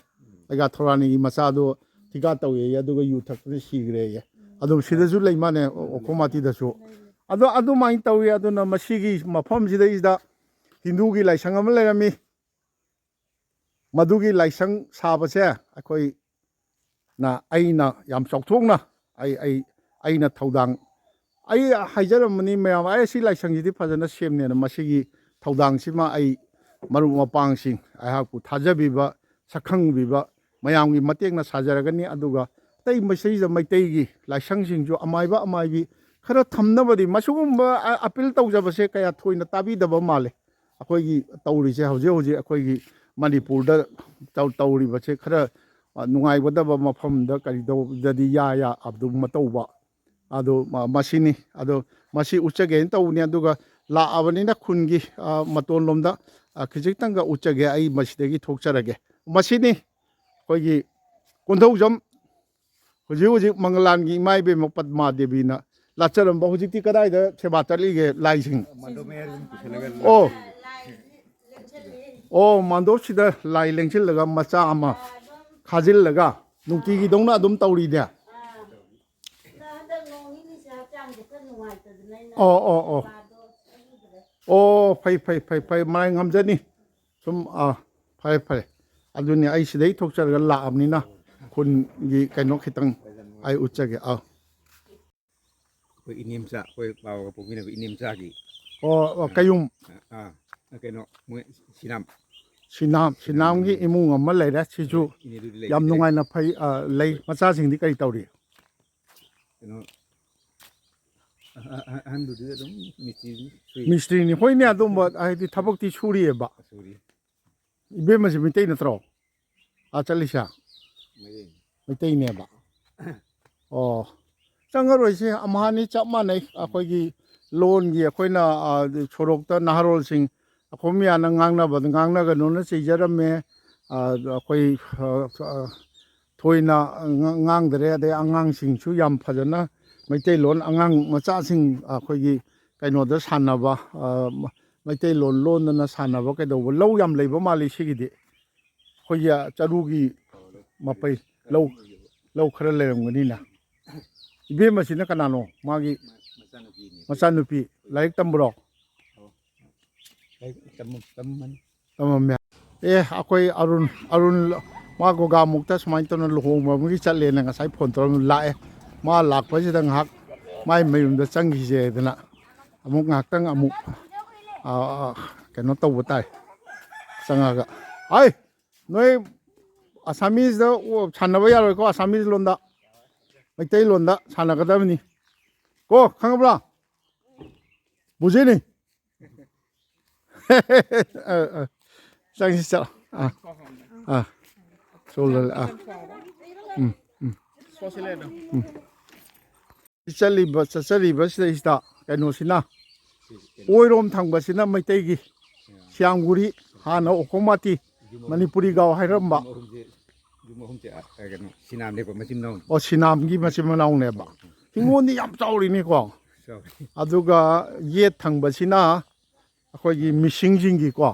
[SPEAKER 1] ꯑꯩꯒ ꯊꯧꯔꯥꯅꯤꯒꯤ ꯃꯆꯥꯗꯣ ꯊꯤꯀꯥ ꯇꯧꯋꯦꯌꯦ ꯑꯗꯨꯒ ꯌꯨ ꯊꯛꯇꯅ ꯁꯤꯈ꯭ꯔꯦꯌꯦ ꯑꯗꯨꯝ ꯁꯤꯗꯁꯨ ꯂꯩ ꯃꯥꯅꯦ ꯑꯣꯈꯣꯃꯥꯇꯤꯗꯁꯨ ꯑꯗꯨꯃꯥꯏꯅ ꯇꯧꯋꯤ ꯑꯗꯨꯅ ꯃꯁꯤꯒꯤ ꯃꯐꯝꯁꯤꯗꯩꯁꯤꯗ ꯍꯤꯟꯗꯨꯒꯤ ꯂꯥꯏꯁꯪ ꯑꯃ ꯂꯩꯔꯝꯃꯤ ꯃꯗꯨꯒꯤ ꯂꯥꯏꯁꯪ ꯁꯥꯕꯁꯦ ꯑꯩꯅ ꯌꯥꯝ ꯆꯥꯎꯊꯣꯛꯅ ꯑꯩꯅ ꯊꯧꯗꯥꯡ ꯑꯩ ꯍꯥꯏꯖꯔꯝꯕꯅꯤ ꯃꯌꯥꯝ ꯑꯩ ꯁꯤ ꯂꯥꯏꯁꯪꯁꯤꯗꯤ ꯐꯖꯅ ꯁꯦꯝꯅꯦꯅ ꯃꯁꯤꯒꯤ ꯊꯧꯗꯥꯡꯁꯤꯃ ꯑꯩ ꯃꯔꯨꯞ ꯃꯄꯥꯡꯁꯤꯡ ꯑꯩꯍꯥꯛꯄꯨ ꯊꯥꯖꯕꯤꯕ ꯁꯛꯈꯪꯕꯤꯕ ꯃꯌꯥꯝꯒꯤ ꯃꯇꯦꯡꯅ ꯁꯥꯖꯔꯒꯅꯤ ꯑꯗꯨꯒ ꯑꯇꯩ ꯃꯁꯤꯗ ꯃꯩꯇꯩꯒꯤ ꯂꯥꯏꯁꯪꯁꯤꯡꯁꯨ ꯑꯃꯥꯏꯕ ꯑꯃꯥꯏꯕꯤ ꯈꯔ ꯊꯝꯅꯕꯗꯤ ꯃꯁꯤꯒꯨꯝꯕ ꯑꯄꯤꯜ ꯇꯧꯖꯕꯁꯦ ꯀꯌꯥ ꯊꯣꯏꯅ ꯇꯥꯕꯤꯗꯕ ꯃꯥꯜꯂꯦ ꯑꯩꯈꯣꯏꯒꯤ ꯇꯧꯔꯤꯁꯦ ꯍꯧꯖꯤꯛ ꯍꯧꯖꯤꯛ ꯑꯩꯈꯣꯏꯒꯤ ꯃꯅꯤꯄꯨꯔꯗ ꯇꯧꯔꯤꯕꯁꯦ ꯈꯔ ꯅꯨꯡꯉꯥꯏꯒꯗꯕ ꯃꯐꯝꯗ ꯀꯔꯤ ꯇꯧꯕꯗꯗꯤ ꯑꯗꯨꯝ ꯇꯧꯕ ꯑꯗꯣ ꯃꯁꯤꯅꯤ ꯑꯗꯣ ꯃꯁꯤ ꯎꯠꯆꯒꯦꯅ ꯇꯧꯕꯅꯤ ꯑꯗꯨꯒ ꯂꯥꯛꯑꯕꯅꯤꯅ ꯈꯨꯟꯒꯤ ꯃꯇꯣꯟꯂꯣꯝꯗ ꯈꯤꯖꯤꯛꯇꯪꯒ ꯎꯠꯆꯒꯦ ꯑꯩ ꯃꯁꯤꯗꯒꯤ ꯊꯣꯛꯆꯔꯒꯦ ꯃꯁꯤꯅꯤ ꯑꯩꯈꯣꯏꯒꯤ ꯀꯣꯟꯊꯧꯖꯝ ꯍꯧꯖꯤꯛ ꯍꯧꯖꯤꯛ ꯃꯪꯒꯂꯥꯟꯒꯤ ꯏꯃꯥ ꯏꯕꯦꯝꯃ ꯄꯗꯃꯥ ꯗꯦꯕꯤꯅ ꯂꯥꯠꯆꯔꯝꯕ ꯍꯧꯖꯤꯛꯇꯤ ꯀꯗꯥꯏꯗ ꯁꯦꯕꯥ ꯆꯠꯂꯤꯒꯦ ꯂꯥꯏꯁꯤꯡ ꯑꯣ ꯑꯣ ꯃꯥꯟꯗꯣꯞꯁꯤꯗ ꯂꯥꯏ ꯂꯦꯡꯁꯤꯜꯂꯒ ꯃꯆꯥ ꯑꯃ ꯈꯥꯖꯤꯜꯂꯒ ꯅꯨꯡꯇꯤꯒꯤꯗꯧꯅ ꯑꯗꯨꯝ ꯇꯧꯔꯤꯅꯦ ꯑꯣ ꯑꯣ ꯑꯣ ꯑꯣ ꯐꯩ ꯐꯩ ꯐꯩ ꯐꯩ ꯃꯔꯥꯏ ꯉꯝꯖꯅꯤ ꯁꯨꯝ ꯐꯔꯦ ꯐꯔꯦ ꯑꯗꯨꯅꯤ ꯑꯩ ꯁꯤꯗꯩ ꯊꯣꯛꯆꯔꯒ ꯂꯥꯛꯑꯕꯅꯤꯅ ꯈꯨꯟꯒꯤ ꯀꯩꯅꯣ ꯈꯤꯇꯪ ꯑꯩ ꯎꯠꯆꯒꯦ
[SPEAKER 2] ꯑꯩꯈꯣꯏ ꯏꯅꯦꯝꯆꯥ ꯑꯩꯈꯣꯏ ꯄꯥꯎꯒ ꯄꯣꯛꯃꯤꯟꯅꯕ ꯏꯅꯦꯝꯆꯥꯒꯤ
[SPEAKER 1] ꯑꯣ ꯀꯩꯌꯨꯝ
[SPEAKER 2] ꯀꯩꯅꯣ ꯃꯣꯏ ꯁꯤꯅꯥꯝ
[SPEAKER 1] ꯁꯤꯅꯥꯝꯒꯤ ꯏꯃꯨꯡ ꯑꯃ ꯂꯩꯔꯦ ꯁꯤꯁꯨ
[SPEAKER 2] ꯏꯅꯦꯗꯨꯗꯤ
[SPEAKER 1] ꯌꯥꯝ
[SPEAKER 2] ꯂꯩꯇ꯭ꯔꯦ
[SPEAKER 1] ꯅꯨꯡꯉꯥꯏꯅ ꯐꯩ ꯂꯩ ꯃꯆꯥꯁꯤꯡꯗꯤ ꯀꯔꯤ ꯇꯧꯔꯤ
[SPEAKER 2] ꯀꯩꯅꯣ ꯑꯍꯟꯗꯨꯗꯤ ꯑꯗꯨꯝ
[SPEAKER 1] ꯃꯤꯁꯇ꯭ꯔꯤꯅꯤ ꯍꯣꯏꯅꯦ ꯑꯗꯨꯝꯕ ꯍꯥꯏꯗꯤ ꯊꯕꯛꯇꯤ ꯁꯨꯔꯤꯑꯕ
[SPEAKER 2] ꯁꯨꯔꯤ
[SPEAKER 1] ꯏꯕꯦꯝꯃꯁꯤ ꯃꯩꯇꯩ ꯅꯠꯇ꯭ꯔꯣ ꯆꯠꯂꯤꯁꯦ ꯃꯩꯇꯩꯅꯦꯕ ꯑꯣ ꯆꯪꯉꯔꯣꯏꯁꯦ ꯑꯝꯍꯥꯅꯤ ꯆꯞ ꯃꯥꯟꯅꯩ ꯑꯩꯈꯣꯏꯒꯤ ꯂꯣꯟꯒꯤ ꯑꯩꯈꯣꯏꯅ ꯁꯣꯔꯣꯛꯇ ꯅꯍꯥꯔꯣꯜꯁꯤꯡ ꯑꯩꯈꯣꯏ ꯃꯌꯥꯝꯅ ꯉꯥꯡꯅꯒꯅꯣꯅ ꯆꯩꯖꯔꯝꯃꯦ ꯑꯩꯈꯣꯏ ꯊꯣꯏꯅ ꯉꯥꯡꯗꯔꯦ ꯑꯗꯩ ꯑꯉꯥꯡꯁꯤꯡꯁꯨ ꯌꯥꯝ ꯐꯖꯅ ꯃꯩꯇꯩꯂꯣꯟ ꯑꯉꯥꯡ ꯃꯆꯥꯁꯤꯡ ꯑꯩꯈꯣꯏꯒꯤ ꯀꯩꯅꯣꯗ ꯁꯥꯟꯅꯕ ꯃꯩꯇꯩꯂꯣꯟ ꯂꯣꯟꯗꯅ ꯁꯥꯟꯅꯕ ꯀꯩꯗꯧꯕ ꯂꯧ ꯌꯥꯝ ꯂꯩꯕ ꯃꯥꯜꯂꯤ ꯁꯤꯒꯤꯗꯤ ꯑꯩꯈꯣꯏꯒꯤ ꯆꯔꯨꯒꯤ ꯃꯄꯩ ꯂꯧ ꯈꯔ ꯂꯩꯔꯝꯒꯅꯤꯅ ꯏꯕꯦꯝꯃꯁꯤꯅ ꯀꯅꯥꯅꯣ ꯃꯥꯒꯤ ꯃꯆꯥꯅꯨꯄꯤ ꯂꯥꯏꯔꯤꯛ ꯇꯝꯕ꯭ꯔꯣ ꯇꯝꯃꯝꯃꯦ ꯑꯩꯈꯣꯏ ꯑꯔꯨꯟ ꯃꯥ ꯒꯣꯒꯥꯃꯨꯛꯇ ꯁꯨꯃꯥꯏꯅ ꯇꯧꯅ ꯂꯨꯍꯣꯡꯕ ꯑꯃꯒꯤ ꯆꯠꯂꯦꯅ ꯉꯁꯥꯏ ꯐꯣꯟ ꯇꯧꯔꯝꯃꯤ ꯂꯥꯛꯑꯦ ꯃꯥ ꯂꯥꯛꯄꯁꯤꯗ ꯉꯥꯏꯍꯥꯛ ꯃꯥꯏ ꯃꯌꯨꯝꯗ ꯆꯪꯈꯤꯁꯦ ꯍꯥꯏꯗꯅ ꯑꯃꯨꯛ ꯉꯥꯏꯍꯥꯛꯇꯪ ꯑꯃꯨꯛ ꯀꯩꯅꯣ ꯇꯧꯕ ꯇꯥꯏ ꯆꯪꯉꯒ ꯅꯣꯏ ꯑꯁꯥꯃꯤꯁꯗ ꯁꯥꯟꯅꯕ ꯌꯥꯔꯣꯏꯀꯣ ꯑꯁꯥꯃꯤꯁ ꯂꯣꯟꯗ ꯃꯩꯇꯩꯂꯣꯟꯗ ꯁꯥꯟꯅꯒꯗꯕꯅꯤ ꯀꯣ ꯈꯪꯉꯕ꯭ꯔꯥ ꯕꯨꯖꯤꯅꯤ ꯆꯪꯁꯤ ꯆꯠꯂꯣ ꯆꯠꯆꯔꯤꯕꯁꯤꯗꯩꯁꯤꯗ ꯀꯩꯅꯣꯁꯤꯅ ꯑꯣꯏꯔꯣꯝ ꯊꯪꯕꯁꯤꯅ ꯃꯩꯇꯩꯒꯤ ꯁ꯭ꯌꯥꯝꯒꯨꯔꯤ ꯍꯥꯟꯅ ꯎꯈꯣꯡꯃꯥꯇꯤ ꯃꯅꯤꯄꯨꯔꯤ ꯒꯥꯎ ꯍꯥꯏꯔꯝꯕ
[SPEAKER 2] ꯀꯩꯅꯣ ꯁꯤꯅꯥꯝꯅꯦꯕ ꯃꯆꯤꯟ ꯃꯅꯥꯎ
[SPEAKER 1] ꯑꯣ ꯁꯤꯅꯥꯝꯒꯤ ꯃꯆꯤꯟ ꯃꯅꯥꯎꯅꯦꯕ ꯍꯤꯡꯒꯣꯜꯗꯤ ꯌꯥꯝ ꯆꯥꯎꯔꯤꯅꯤꯀꯣ ꯑꯗꯨꯒ ꯌꯦꯠ ꯊꯪꯕꯁꯤꯅ ꯑꯩꯈꯣꯏꯒꯤ ꯃꯤꯁꯤꯡꯁꯤꯡꯒꯤꯀꯣ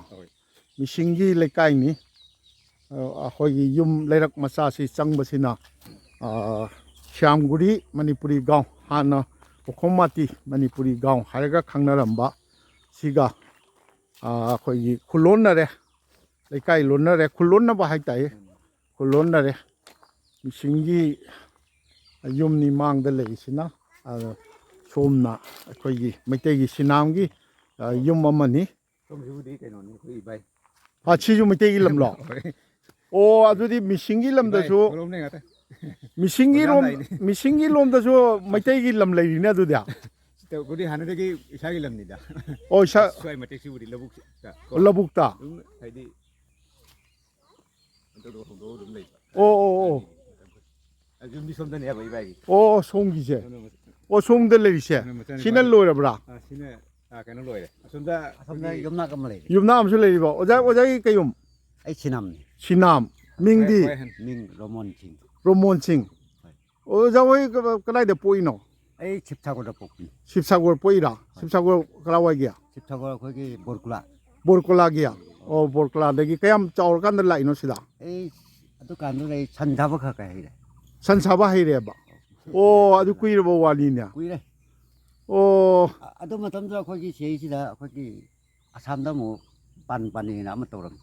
[SPEAKER 1] ꯃꯤꯁꯤꯡꯒꯤ ꯂꯩꯀꯥꯏꯅꯤ ꯑꯩꯈꯣꯏꯒꯤ ꯌꯨꯝ ꯂꯩꯔꯛ ꯃꯆꯥꯁꯤ ꯆꯪꯕꯁꯤꯅ ꯁ꯭ꯌꯥꯝꯒꯨꯔꯤ ꯃꯅꯤꯄꯨꯔꯤ ꯒꯥꯎ ꯍꯥꯟꯅ ꯎꯈꯣꯡꯃꯥꯇꯤ ꯃꯅꯤꯄꯨꯔꯤ ꯒꯥꯎ ꯍꯥꯏꯔꯒ ꯈꯪꯅꯔꯝꯕ ꯁꯤꯒ ꯑꯩꯈꯣꯏꯒꯤ ꯈꯨꯜꯂꯣꯟꯅꯔꯦ ꯂꯩꯀꯥꯏ ꯂꯣꯟꯅꯔꯦ ꯈꯨꯜꯂꯣꯟꯅꯕ ꯍꯥꯏꯇꯥꯔꯦ ꯈꯨꯜꯂꯣꯟꯅꯔꯦ ꯃꯤꯁꯤꯡꯒꯤ ꯌꯨꯝꯅꯤ ꯃꯥꯡꯗ ꯂꯩꯔꯤꯁꯤꯅ ꯁꯣꯝꯅ ꯑꯩꯈꯣꯏꯒꯤ ꯃꯩꯇꯩꯒꯤ ꯁꯤꯅꯥꯝꯒꯤ ꯌꯨꯝ ꯑꯃꯅꯤ ꯁꯤꯁꯨ ꯃꯩꯇꯩꯒꯤ ꯂꯝꯂꯣ ꯑꯣ ꯑꯗꯨꯗꯤ ꯃꯤꯁꯤꯡꯒꯤ ꯂꯝꯗꯁꯨ ꯃꯤꯁꯤꯡꯒꯤ ꯂꯣꯝꯗꯁꯨ ꯃꯩꯇꯩꯒꯤ ꯂꯝ ꯂꯩꯔꯤꯅꯦ ꯑꯗꯨꯗꯤ
[SPEAKER 2] ꯕꯨꯗꯤ ꯍꯥꯟꯅꯗꯒꯤ ꯏꯁꯥꯒꯤ ꯂꯝꯅꯤꯗ
[SPEAKER 1] ꯑꯣ
[SPEAKER 2] ꯁ꯭ꯋꯥꯏ ꯃꯇꯦꯛꯁꯤꯕꯨꯗꯤ ꯂꯧꯕꯨꯛꯇ
[SPEAKER 1] ꯂꯧꯕꯨꯛꯇ
[SPEAKER 2] ꯑꯗꯨꯝ ꯍꯥꯏꯗꯤ ꯑꯗꯨꯝ ꯂꯩꯕ
[SPEAKER 1] ꯑꯣ
[SPEAKER 2] ꯌꯨꯝꯗꯤ ꯁꯣꯝꯗꯅꯦꯕ ꯏꯕꯥꯏꯒꯤ
[SPEAKER 1] ꯑꯣ ꯁꯣꯝꯒꯤꯁꯦ ꯑꯣ ꯁꯣꯝꯗ ꯂꯩꯔꯤꯁꯦ ꯁꯤꯅ ꯂꯣꯏꯔꯕ꯭ꯔꯥ
[SPEAKER 2] ꯁꯤꯅ ꯀꯩꯅꯣ ꯂꯣꯏꯔꯦ ꯑꯁꯣꯝꯗ
[SPEAKER 3] ꯌꯨꯝꯅꯥꯛ ꯑꯃ ꯂꯩꯔꯤ
[SPEAKER 1] ꯌꯨꯝꯅꯥꯛ ꯑꯃꯁꯨ ꯂꯩꯔꯤꯕ ꯑꯣꯖꯥꯒꯤ ꯀꯩꯌꯨꯝ
[SPEAKER 3] ꯑꯩ ꯁꯤꯅꯥꯝꯅꯤ
[SPEAKER 1] ꯁꯤꯅꯥꯝ ꯃꯤꯡꯗꯤ
[SPEAKER 3] ꯃꯤꯡ ꯔꯣꯃꯣꯟ ꯁꯤꯡ
[SPEAKER 1] ꯔꯣꯃꯣꯟ ꯁꯤꯡ ꯑꯣꯖꯥ ꯍꯣꯏ ꯀꯗꯥꯏꯗ ꯄꯣꯛꯏꯅꯣ
[SPEAKER 3] ꯑꯩ ꯁꯤꯕꯁꯥꯒꯣꯔꯗ ꯄꯣꯛꯄꯅꯤ
[SPEAKER 1] ꯁꯤꯕꯁꯥꯒꯣꯔ ꯄꯣꯛꯏꯔꯥ ꯁꯤꯕꯁꯥꯒꯣꯔ ꯀꯗꯥꯏꯋꯥꯏꯒꯤ
[SPEAKER 3] ꯁꯤꯕꯁꯥꯒꯣꯔ ꯑꯩꯈꯣꯏꯒꯤ ꯕꯣꯔꯀꯨꯂꯥ
[SPEAKER 1] ꯕꯣꯔꯀꯨꯂꯥꯒꯤ ꯑꯣ ꯕꯣꯔꯀꯨꯂꯥꯗꯒꯤ ꯀꯌꯥꯝ ꯆꯥꯎꯔꯀꯥꯟꯗ ꯂꯥꯛꯏꯅꯣ ꯁꯤꯗ
[SPEAKER 3] ꯑꯩ ꯑꯗꯨꯀꯥꯟꯗꯨꯗ ꯑꯩ ꯁꯟ ꯁꯥꯕ ꯈꯔ ꯍꯩꯔꯦ
[SPEAKER 1] ꯁꯟ ꯁꯥꯕ ꯍꯩꯔꯦꯕ ꯑꯣ ꯑꯗꯨ ꯀꯨꯏꯔꯕ ꯋꯥꯅꯤꯅꯦ
[SPEAKER 3] ꯀꯨꯏꯔꯦ
[SPEAKER 1] ꯑꯣ
[SPEAKER 3] ꯑꯗꯨ ꯃꯇꯝꯗꯨꯗ ꯑꯩꯈꯣꯏꯒꯤ ꯁꯤꯁꯤꯗ ꯑꯩꯈꯣꯏꯒꯤ ꯑꯁꯥꯝꯗ ꯑꯃꯨꯛ ꯄꯥꯅꯤꯅ ꯑꯃ ꯇꯧꯔꯝꯃꯤ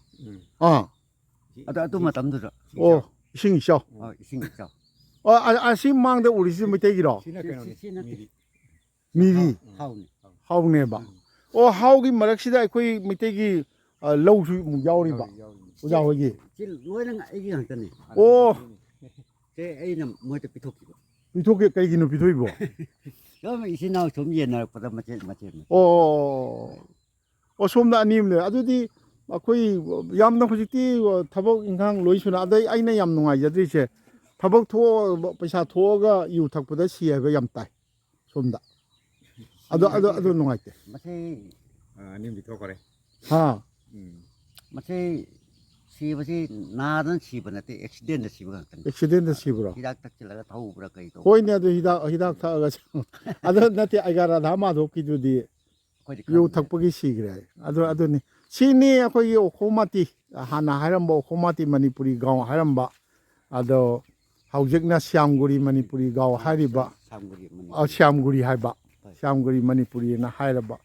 [SPEAKER 3] ꯑꯗꯨ ꯃꯇꯝꯗꯨꯗ
[SPEAKER 1] ꯑꯣ ꯏꯁꯤꯡ ꯏꯆꯥꯎ
[SPEAKER 3] ꯏꯁꯤꯡ ꯏꯆꯥꯎ
[SPEAKER 1] ꯑꯁꯤ ꯃꯥꯡꯗ ꯎꯔꯤꯁꯤ ꯃꯩꯇꯩꯒꯤꯔꯣ
[SPEAKER 3] ꯁꯤ ꯅꯠꯇꯦ
[SPEAKER 1] ꯃꯤꯔꯤ
[SPEAKER 3] ꯍꯥꯎꯅꯤ
[SPEAKER 1] ꯍꯥꯎꯅꯦꯕ ꯑꯣ ꯍꯥꯎꯒꯤ ꯃꯔꯛꯁꯤꯗ ꯑꯩꯈꯣꯏ ꯃꯩꯇꯩꯒꯤ ꯂꯧꯁꯨ ꯑꯃꯨꯛ ꯌꯥꯎꯔꯤꯕ ꯑꯣꯖꯥ ꯍꯣꯏꯒꯤ
[SPEAKER 3] ꯁꯤ ꯂꯣꯏꯅ ꯑꯩꯒꯤ ꯉꯥꯛꯇꯅꯤ
[SPEAKER 1] ꯑꯣ
[SPEAKER 3] ꯁꯦ ꯑꯩꯅ ꯃꯣꯏꯗ ꯄꯤꯊꯣꯛꯈꯤꯕ
[SPEAKER 1] ꯄꯤꯊꯣꯛꯀꯦ ꯀꯩꯒꯤꯅꯣ ꯄꯤꯊꯣꯛꯏꯕꯣ
[SPEAKER 3] ꯁꯨꯝ ꯏꯆꯤꯟ ꯏꯅꯥꯎ ꯁꯨꯝ ꯌꯦꯟꯅꯔꯛꯄꯗ ꯃꯆꯦꯠ ꯃꯆꯦꯠ
[SPEAKER 1] ꯑꯣ ꯁꯣꯝꯗ ꯑꯅꯤ ꯑꯃ ꯂꯩ ꯑꯗꯨꯗꯤ ꯑꯩꯈꯣꯏ ꯌꯥꯝꯅ ꯍꯧꯖꯤꯛꯇꯤ ꯊꯕꯛ ꯏꯪꯈꯥꯡ ꯂꯣꯏ ꯁꯨꯅ ꯑꯗꯩ ꯑꯩꯅ ꯌꯥꯝ ꯅꯨꯡꯉꯥꯏꯖꯗ꯭ꯔꯤꯁꯦ ꯊꯕꯛ ꯊꯣꯛꯑ ꯄꯩꯁꯥ ꯊꯣꯛꯑꯒ ꯌꯨ ꯊꯛꯄꯗ ꯁꯤ ꯍꯥꯏꯕ ꯌꯥꯝ ꯇꯥꯏ ꯁꯣꯝꯗ ꯑꯗꯨ ꯅꯨꯡꯉꯥꯏꯇꯦ
[SPEAKER 3] ꯃꯁꯤ
[SPEAKER 2] ꯑꯅꯤꯝꯗꯤ ꯊꯣꯛꯈꯔꯦ
[SPEAKER 1] ꯍꯥ
[SPEAKER 3] ꯃꯁꯤ ꯁꯤꯕꯁꯤ ꯅꯥꯗꯅ ꯁꯤꯕ ꯅꯠꯇꯦ ꯑꯦꯛꯁꯤꯗꯦꯟꯗ ꯁꯤꯕ ꯉꯥꯛꯇꯅꯤ
[SPEAKER 1] ꯑꯦꯛꯁꯤꯗꯦꯟꯗ ꯁꯤꯕ꯭ꯔꯣ
[SPEAKER 3] ꯍꯤꯗꯥꯛ ꯊꯛꯆꯤꯜꯂꯒ ꯊꯧꯕ꯭ꯔꯥ ꯀꯩ ꯇꯧꯕ꯭ꯔꯥ
[SPEAKER 1] ꯍꯣꯏꯅꯦ ꯑꯗꯨ ꯍꯤꯗꯥꯛ ꯊꯛꯑꯒ ꯑꯗꯨ ꯅꯠꯇꯦ ꯑꯩꯒ ꯔꯥꯙꯥ ꯃꯥꯙꯣꯞꯀꯤꯗꯨꯗꯤ
[SPEAKER 3] ꯑꯩꯈꯣꯏꯗꯤ
[SPEAKER 1] ꯌꯨ
[SPEAKER 3] ꯈꯪꯗ꯭ꯔꯦ
[SPEAKER 1] ꯊꯛꯄꯒꯤ ꯁꯤꯈ꯭ꯔꯦ ꯑꯗꯨꯅꯤ ꯁꯤꯅꯤ ꯑꯩꯈꯣꯏꯒꯤ ꯑꯣꯈꯣꯃꯥꯇꯤ ꯍꯥꯟꯅ ꯍꯥꯏꯔꯝꯕ ꯑꯣꯈꯣꯃꯥꯇꯤ ꯃꯅꯤꯄꯨꯔꯤ ꯒꯥꯎ ꯍꯥꯏꯔꯝꯕ ꯑꯗꯣ ꯍꯧꯖꯤꯛꯅ ꯁ꯭ꯌꯥꯝꯒꯨꯔꯤ ꯃꯅꯤꯄꯨꯔꯤ ꯒꯥꯎ ꯍꯥꯏꯔꯤꯕ ꯁ꯭ꯌꯥꯝꯒꯨꯔꯤ ꯍꯥꯏꯕ ꯁ꯭ꯌꯥꯝꯒꯨꯔꯤ ꯃꯅꯤꯄꯨꯔꯤꯅ ꯍꯥꯏꯔꯕ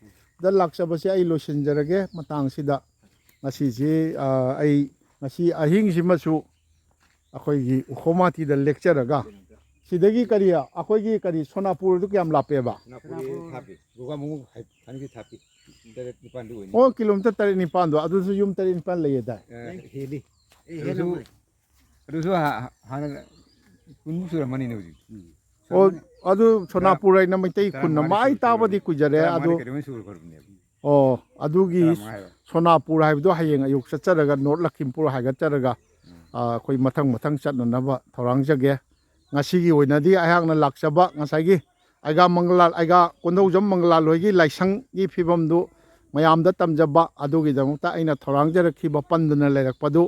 [SPEAKER 1] ꯗ ꯂꯥꯛꯆꯕꯁꯦ ꯑꯩ ꯂꯣꯏꯁꯤꯟꯖꯔꯒꯦ ꯃꯇꯥꯡꯁꯤꯗ ꯉꯁꯤꯁꯤ ꯑꯩ ꯉꯁꯤ ꯑꯍꯤꯡꯁꯤꯃꯁꯨ ꯑꯩꯈꯣꯏꯒꯤ ꯎꯈꯣꯃꯥꯇꯤꯗ ꯂꯦꯛꯆꯔꯒ ꯁꯤꯗꯒꯤ ꯀꯔꯤ ꯑꯩꯈꯣꯏꯒꯤ ꯀꯔꯤ ꯁꯣꯅꯥꯄꯨꯔꯗꯨ ꯀꯌꯥꯝ ꯂꯥꯞꯄꯦꯕ ꯑꯣ ꯀꯤꯂꯣꯃꯤꯇꯔ 9-10 ꯑꯗꯨꯁꯨ ꯌꯨꯝ 9 ꯂꯩꯌꯦꯗꯥꯏ
[SPEAKER 2] ꯍꯦꯜꯂꯤ ꯑꯗꯨꯁꯨ ꯍꯥꯟꯅ ꯀꯨꯟꯃꯨꯛ ꯁꯨꯔꯝꯃꯅꯤꯅꯦ ꯍꯧꯖꯤꯛ
[SPEAKER 1] ꯑꯣ ꯑꯗꯨ ꯁꯣꯅꯥꯄꯨꯔ ꯍꯥꯏꯅ ꯃꯩꯇꯩ ꯈꯨꯟ ꯑꯃ ꯑꯩ ꯇꯥꯕꯗꯤ ꯀꯨꯏꯖꯔꯦ ꯑꯗꯨ ꯑꯣ ꯑꯗꯨꯒꯤ ꯁꯣꯅꯥꯄꯨꯔ ꯍꯥꯏꯕꯗꯣ ꯍꯌꯦꯡ ꯑꯌꯨꯛ ꯆꯠꯆꯔꯒ ꯅꯣꯔꯠ ꯂꯈꯤꯝꯄꯨꯔ ꯍꯥꯏꯒꯠꯆꯔꯒ ꯑꯩꯈꯣꯏ ꯃꯊꯪ ꯆꯠꯅꯅꯕ ꯊꯧꯔꯥꯡꯖꯒꯦ ꯉꯁꯤꯒꯤ ꯑꯣꯏꯅꯗꯤ ꯑꯩꯍꯥꯛꯅ ꯂꯥꯛꯆꯕ ꯉꯁꯥꯏꯒꯤ ꯑꯩꯒꯥ ꯀꯣꯟꯙꯧꯖꯝ ꯃꯪꯒꯂꯥꯜ ꯍꯣꯏꯒꯤ ꯂꯥꯏꯁꯪꯒꯤ ꯐꯤꯕꯝꯗꯨ ꯃꯌꯥꯝꯗ ꯇꯝꯖꯕ ꯑꯗꯨꯒꯤꯗꯃꯛꯇ ꯑꯩꯅ ꯊꯧꯔꯥꯡꯖꯔꯛꯈꯤꯕ ꯄꯟꯗꯨꯅ ꯂꯩꯔꯛꯄꯗꯨ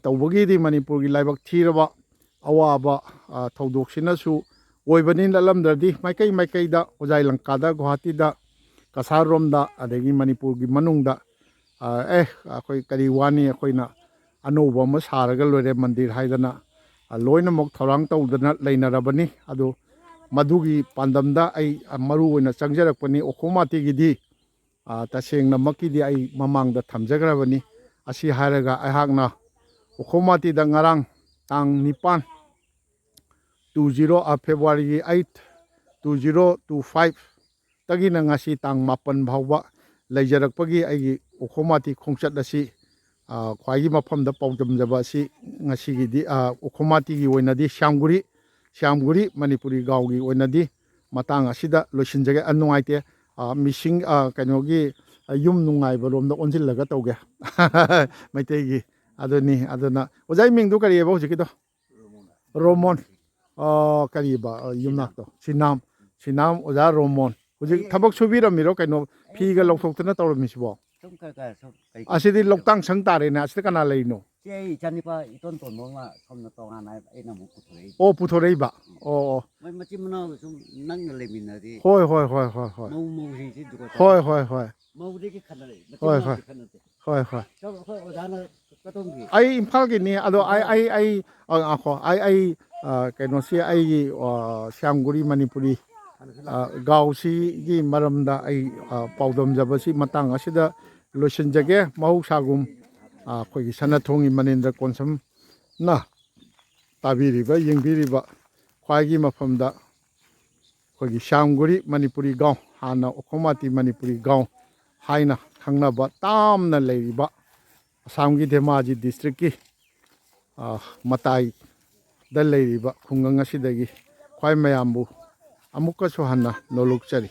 [SPEAKER 1] ꯇꯧꯕꯒꯤꯗꯤ ꯃꯅꯤꯄꯨꯔꯒꯤ ꯂꯥꯏꯕꯛ ꯊꯤꯔꯕ ꯑꯋꯥꯕ ꯊꯧꯗꯣꯛꯁꯤꯅꯁꯨ ꯑꯣꯏꯕꯅꯤ ꯅꯠꯂꯝꯗ꯭ꯔꯗꯤ ꯃꯥꯏꯀꯩꯗ ꯍꯣꯖꯥꯏ ꯂꯪꯀꯥꯗ ꯒꯨꯋꯥꯍꯥꯇꯤꯗ ꯀꯁꯥꯔꯔꯣꯝꯗ ꯑꯗꯒꯤ ꯃꯅꯤꯄꯨꯔꯒꯤ ꯃꯅꯨꯡꯗ ꯑꯩꯈꯣꯏ ꯀꯔꯤ ꯋꯥꯅꯤ ꯑꯩꯈꯣꯏꯅ ꯑꯅꯧꯕ ꯑꯃ ꯁꯥꯔꯒ ꯂꯣꯏꯔꯦ ꯃꯟꯗꯤꯔ ꯍꯥꯏꯗꯅ ꯂꯣꯏꯅꯃꯛ ꯊꯧꯔꯥꯡ ꯇꯧꯗꯅ ꯂꯩꯅꯔꯕꯅꯤ ꯑꯗꯨ ꯃꯗꯨꯒꯤ ꯄꯥꯟꯗꯝꯗ ꯑꯩ ꯃꯔꯨ ꯑꯣꯏꯅ ꯆꯪꯖꯔꯛꯄꯅꯤ ꯑꯣꯈꯣꯃꯥꯇꯤꯒꯤꯗꯤ ꯇꯁꯦꯡꯅꯃꯛꯀꯤꯗꯤ ꯑꯩ ꯃꯃꯥꯡꯗ ꯊꯝꯖꯈ꯭ꯔꯕꯅꯤ ꯑꯁꯤ ꯍꯥꯏꯔꯒ ꯑꯩꯍꯥꯛꯅ ꯎꯈꯣꯃꯥꯇꯤꯗ ꯉꯔꯥꯡ ꯇꯥꯡ 9 ꯐꯦꯕ꯭ꯔꯨꯋꯥꯔꯤꯒꯤ 8 2025 ꯇꯒꯤꯅ ꯉꯁꯤ ꯇꯥꯡ 9 ꯐꯥꯎꯕ ꯂꯩꯖꯔꯛꯄꯒꯤ ꯑꯩꯒꯤ ꯎꯈꯣꯃꯥꯇꯤ ꯈꯣꯡꯆꯠ ꯑꯁꯤ ꯈ꯭ꯋꯥꯏꯒꯤ ꯃꯐꯝꯗ ꯄꯥꯎꯗꯝꯖꯕ ꯑꯁꯤ ꯉꯁꯤꯒꯤꯗꯤ ꯎꯈꯣꯃꯥꯇꯤꯒꯤ ꯑꯣꯏꯅꯗꯤ ꯁ꯭ꯌꯥꯝꯒꯨꯔꯤ ꯃꯅꯤꯄꯨꯔꯤ ꯒꯥꯎꯒꯤ ꯑꯣꯏꯅꯗꯤ ꯃꯇꯥꯡ ꯑꯁꯤꯗ ꯂꯣꯏꯁꯤꯟꯖꯒꯦ ꯅꯨꯡꯉꯥꯏꯇꯦ ꯃꯤꯁꯤꯡ ꯀꯩꯅꯣꯒꯤ ꯌꯨꯝ ꯅꯨꯡꯉꯥꯏꯕ ꯔꯣꯝꯗ ꯑꯣꯟꯁꯤꯜꯂꯒ ꯇꯧꯒꯦ ꯃꯩꯇꯩꯒꯤ ꯑꯗꯨꯅ ꯑꯣꯖꯥꯒꯤ ꯃꯤꯡꯗꯨ ꯀꯔꯤꯑꯕ ꯍꯧꯖꯤꯛꯀꯤꯗꯣ ꯔꯣꯃꯣꯟ ꯀꯔꯤꯕ ꯌꯨꯝꯅꯥꯛꯇꯣ ꯁꯤꯅꯥꯝ ꯑꯣꯖꯥ ꯔꯣꯃꯣꯟ ꯍꯧꯖꯤꯛ ꯊꯕꯛ ꯁꯨꯕꯤꯔꯝꯃꯤꯔꯣ ꯀꯩꯅꯣ ꯐꯤꯒ ꯂꯧꯊꯣꯛꯇꯅ ꯇꯧꯔꯝꯃꯤꯁꯤꯕꯣ ꯑꯁꯤꯗꯤ ꯂꯣꯛꯇꯥꯡ ꯁꯪ ꯇꯥꯔꯦꯅꯦ ꯑꯁꯤꯗ ꯀꯅꯥ ꯂꯩꯔꯤꯅꯣ
[SPEAKER 3] ꯁꯤ ꯑꯩ ꯏꯆꯥꯅꯤꯄꯥ ꯏꯇꯣꯟ ꯇꯣꯟꯕ ꯑꯃ ꯁꯣꯝꯅ ꯇꯣꯉꯥꯟꯅ ꯑꯩꯅ ꯑꯃꯨꯛ ꯄꯨꯊꯣꯔꯛꯏ
[SPEAKER 1] ꯑꯣ ꯄꯨꯊꯣꯔꯛꯏꯕ ꯑꯣ
[SPEAKER 3] ꯃꯣꯏ ꯃꯆꯤꯟ ꯃꯅꯥꯎ ꯁꯨꯝ ꯅꯪꯅ ꯂꯩꯃꯤꯟꯅꯔꯗꯤ
[SPEAKER 1] ꯍꯣꯏ
[SPEAKER 3] ꯃꯧꯁꯤꯡꯁꯤ ꯖꯨꯒꯣꯠ
[SPEAKER 1] ꯍꯣꯏ
[SPEAKER 3] ꯆꯥꯗꯦ
[SPEAKER 1] ꯍꯣꯏ ꯍꯣꯏ
[SPEAKER 3] ꯃꯧꯗꯒꯤ ꯈꯠꯅꯔꯦ ꯃꯆꯤꯟ
[SPEAKER 1] ꯍꯣꯏ
[SPEAKER 3] ꯃꯅꯥꯎꯗꯤ ꯈꯠꯅꯗꯦ
[SPEAKER 1] ꯍꯣꯏ
[SPEAKER 3] ꯑꯩꯈꯣꯏ ꯑꯣꯖꯥꯅ ꯀꯗꯣꯝꯒꯤ
[SPEAKER 1] ꯑꯩ ꯏꯝꯐꯥꯜꯒꯤꯅꯤ ꯑꯗꯣ ꯑꯩ ꯀꯩꯅꯣꯁꯤ ꯑꯩꯒꯤ ꯁ꯭ꯌꯥꯝꯒꯨꯔꯤ ꯃꯅꯤꯄꯨꯔꯤ ꯒꯥꯎꯁꯤꯒꯤ ꯃꯔꯝꯗ ꯑꯩ ꯄꯥꯎꯗꯝꯖꯕꯁꯤ ꯃꯇꯥꯡ ꯑꯁꯤꯗ ꯂꯣꯏꯁꯤꯟꯖꯒꯦ ꯃꯍꯧꯁꯥꯒꯨꯝ ꯑꯩꯈꯣꯏꯒꯤ ꯁꯅꯊꯣꯡꯒꯤ ꯃꯅꯤꯟꯗ꯭ꯔ ꯀꯣꯟꯁꯝꯅ ꯇꯥꯕꯤꯔꯤꯕ ꯌꯦꯡꯕꯤꯔꯤꯕ ꯈ꯭ꯋꯥꯏꯒꯤ ꯃꯐꯝꯗ ꯑꯩꯈꯣꯏꯒꯤ ꯁ꯭ꯌꯥꯝꯒꯨꯔꯤ ꯃꯅꯤꯄꯨꯔꯤ ꯒꯥꯎ ꯍꯥꯟꯅ ꯎꯈꯣꯃꯥꯇꯤ ꯃꯅꯤꯄꯨꯔꯤ ꯒꯥꯎ ꯍꯥꯏꯅ ꯈꯪꯅꯕ ꯇꯥꯝꯅ ꯂꯩꯔꯤꯕ ꯑꯁꯥꯝꯒꯤ ꯙꯦꯃꯥꯖꯤ ꯗꯤꯁꯇ꯭ꯔꯤꯛꯀꯤ ꯃꯇꯥꯏꯗ ꯂꯩꯔꯤꯕ ꯈꯨꯡꯒꯪ ꯑꯁꯤꯗꯒꯤ ꯈ꯭ꯋꯥꯏ ꯃꯌꯥꯝꯕꯨ ꯑꯃꯨꯛꯀꯁꯨ ꯍꯟꯅ ꯅꯣꯜꯂꯨꯛꯆꯔꯤ